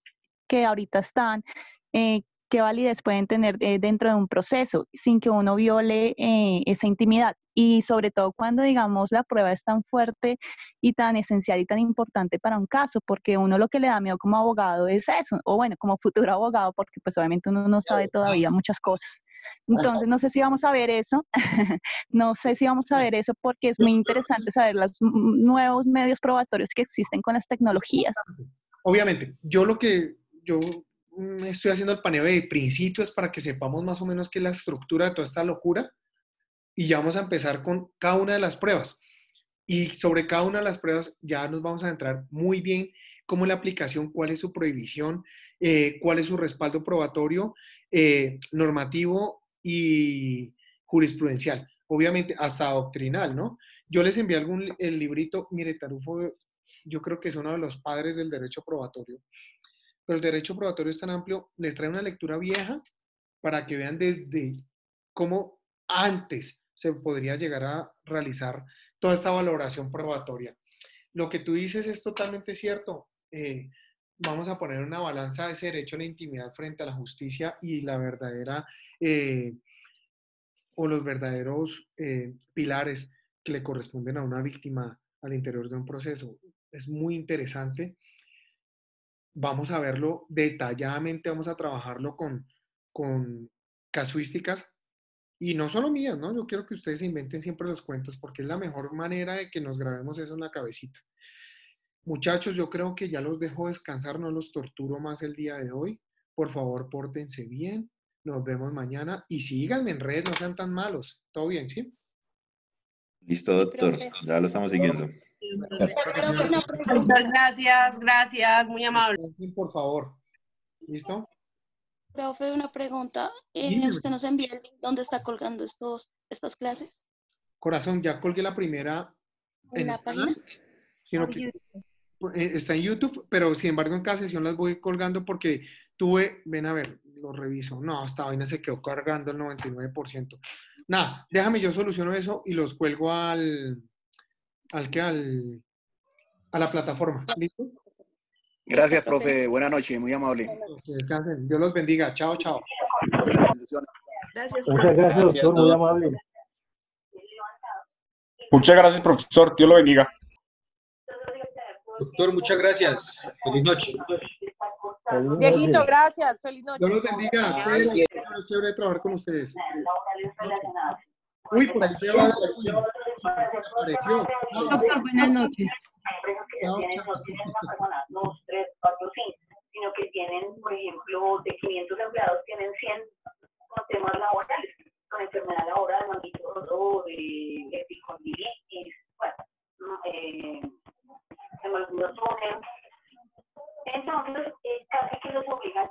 que ahorita están, ¿qué validez pueden tener dentro de un proceso sin que uno viole esa intimidad? Y sobre todo cuando, digamos, la prueba es tan fuerte y tan esencial y tan importante para un caso, porque uno lo que le da miedo como abogado es eso, o bueno, como futuro abogado, porque pues obviamente uno no sabe todavía muchas cosas. Entonces, no sé si vamos a ver eso, no sé si vamos a ver eso porque es muy interesante saber los nuevos medios probatorios que existen con las tecnologías. Obviamente, yo estoy haciendo el paneo de principios para que sepamos más o menos qué es la estructura de toda esta locura y ya vamos a empezar con cada una de las pruebas. Y sobre cada una de las pruebas ya nos vamos a entrar muy bien cómo es la aplicación, cuál es su prohibición, cuál es su respaldo probatorio, normativo y jurisprudencial. Obviamente hasta doctrinal, ¿no? Yo les envié el librito, mire, Tarufo, yo creo que es uno de los padres del derecho probatorio. Pero el derecho probatorio es tan amplio, les trae una lectura vieja para que vean desde cómo antes se podría llegar a realizar toda esta valoración probatoria. Lo que tú dices es totalmente cierto. Vamos a poner una balanza ese derecho a la intimidad frente a la justicia y la verdadera o los verdaderos pilares que le corresponden a una víctima al interior de un proceso. Es muy interesante. Vamos a verlo detalladamente, vamos a trabajarlo con casuísticas y no solo mías, ¿no? Yo quiero que ustedes inventen siempre los cuentos porque es la mejor manera de que nos grabemos eso en la cabecita. Muchachos, yo creo que ya los dejo descansar, no los torturo más el día de hoy. Por favor, pórtense bien. Nos vemos mañana y síganme en redes, no sean tan malos. ¿Todo bien, sí? Listo, doctor. Ya lo estamos siguiendo. Doctor, gracias, muy amable. Por favor. ¿Listo? Profe, una pregunta. ¿Usted nos envía el link donde está colgando estas clases? Corazón, ya colgué la primera ¿En la página? Sino que está en YouTube, pero sin embargo en cada sesión las voy colgando porque ven a ver, lo reviso. No, esta vaina se quedó cargando el 99%. Nada, déjame yo soluciono eso y los cuelgo a la plataforma. ¿Listo? Gracias, profe. Buenas noches, muy amable. Descansen. Dios los bendiga. Chao, chao. Gracias. Muchas gracias, doctor. Muy amable. Muchas gracias, profesor. Dios lo bendiga. Doctor, muchas gracias. Feliz noche. Dieguito, gracias. Feliz noche. Dios los bendiga. Chévere trabajar con ustedes. Uy, por ahí te va. Apareció. Doctor, buenas noches. Chao, chao. o algunos túneles. Entonces, casi que los obliga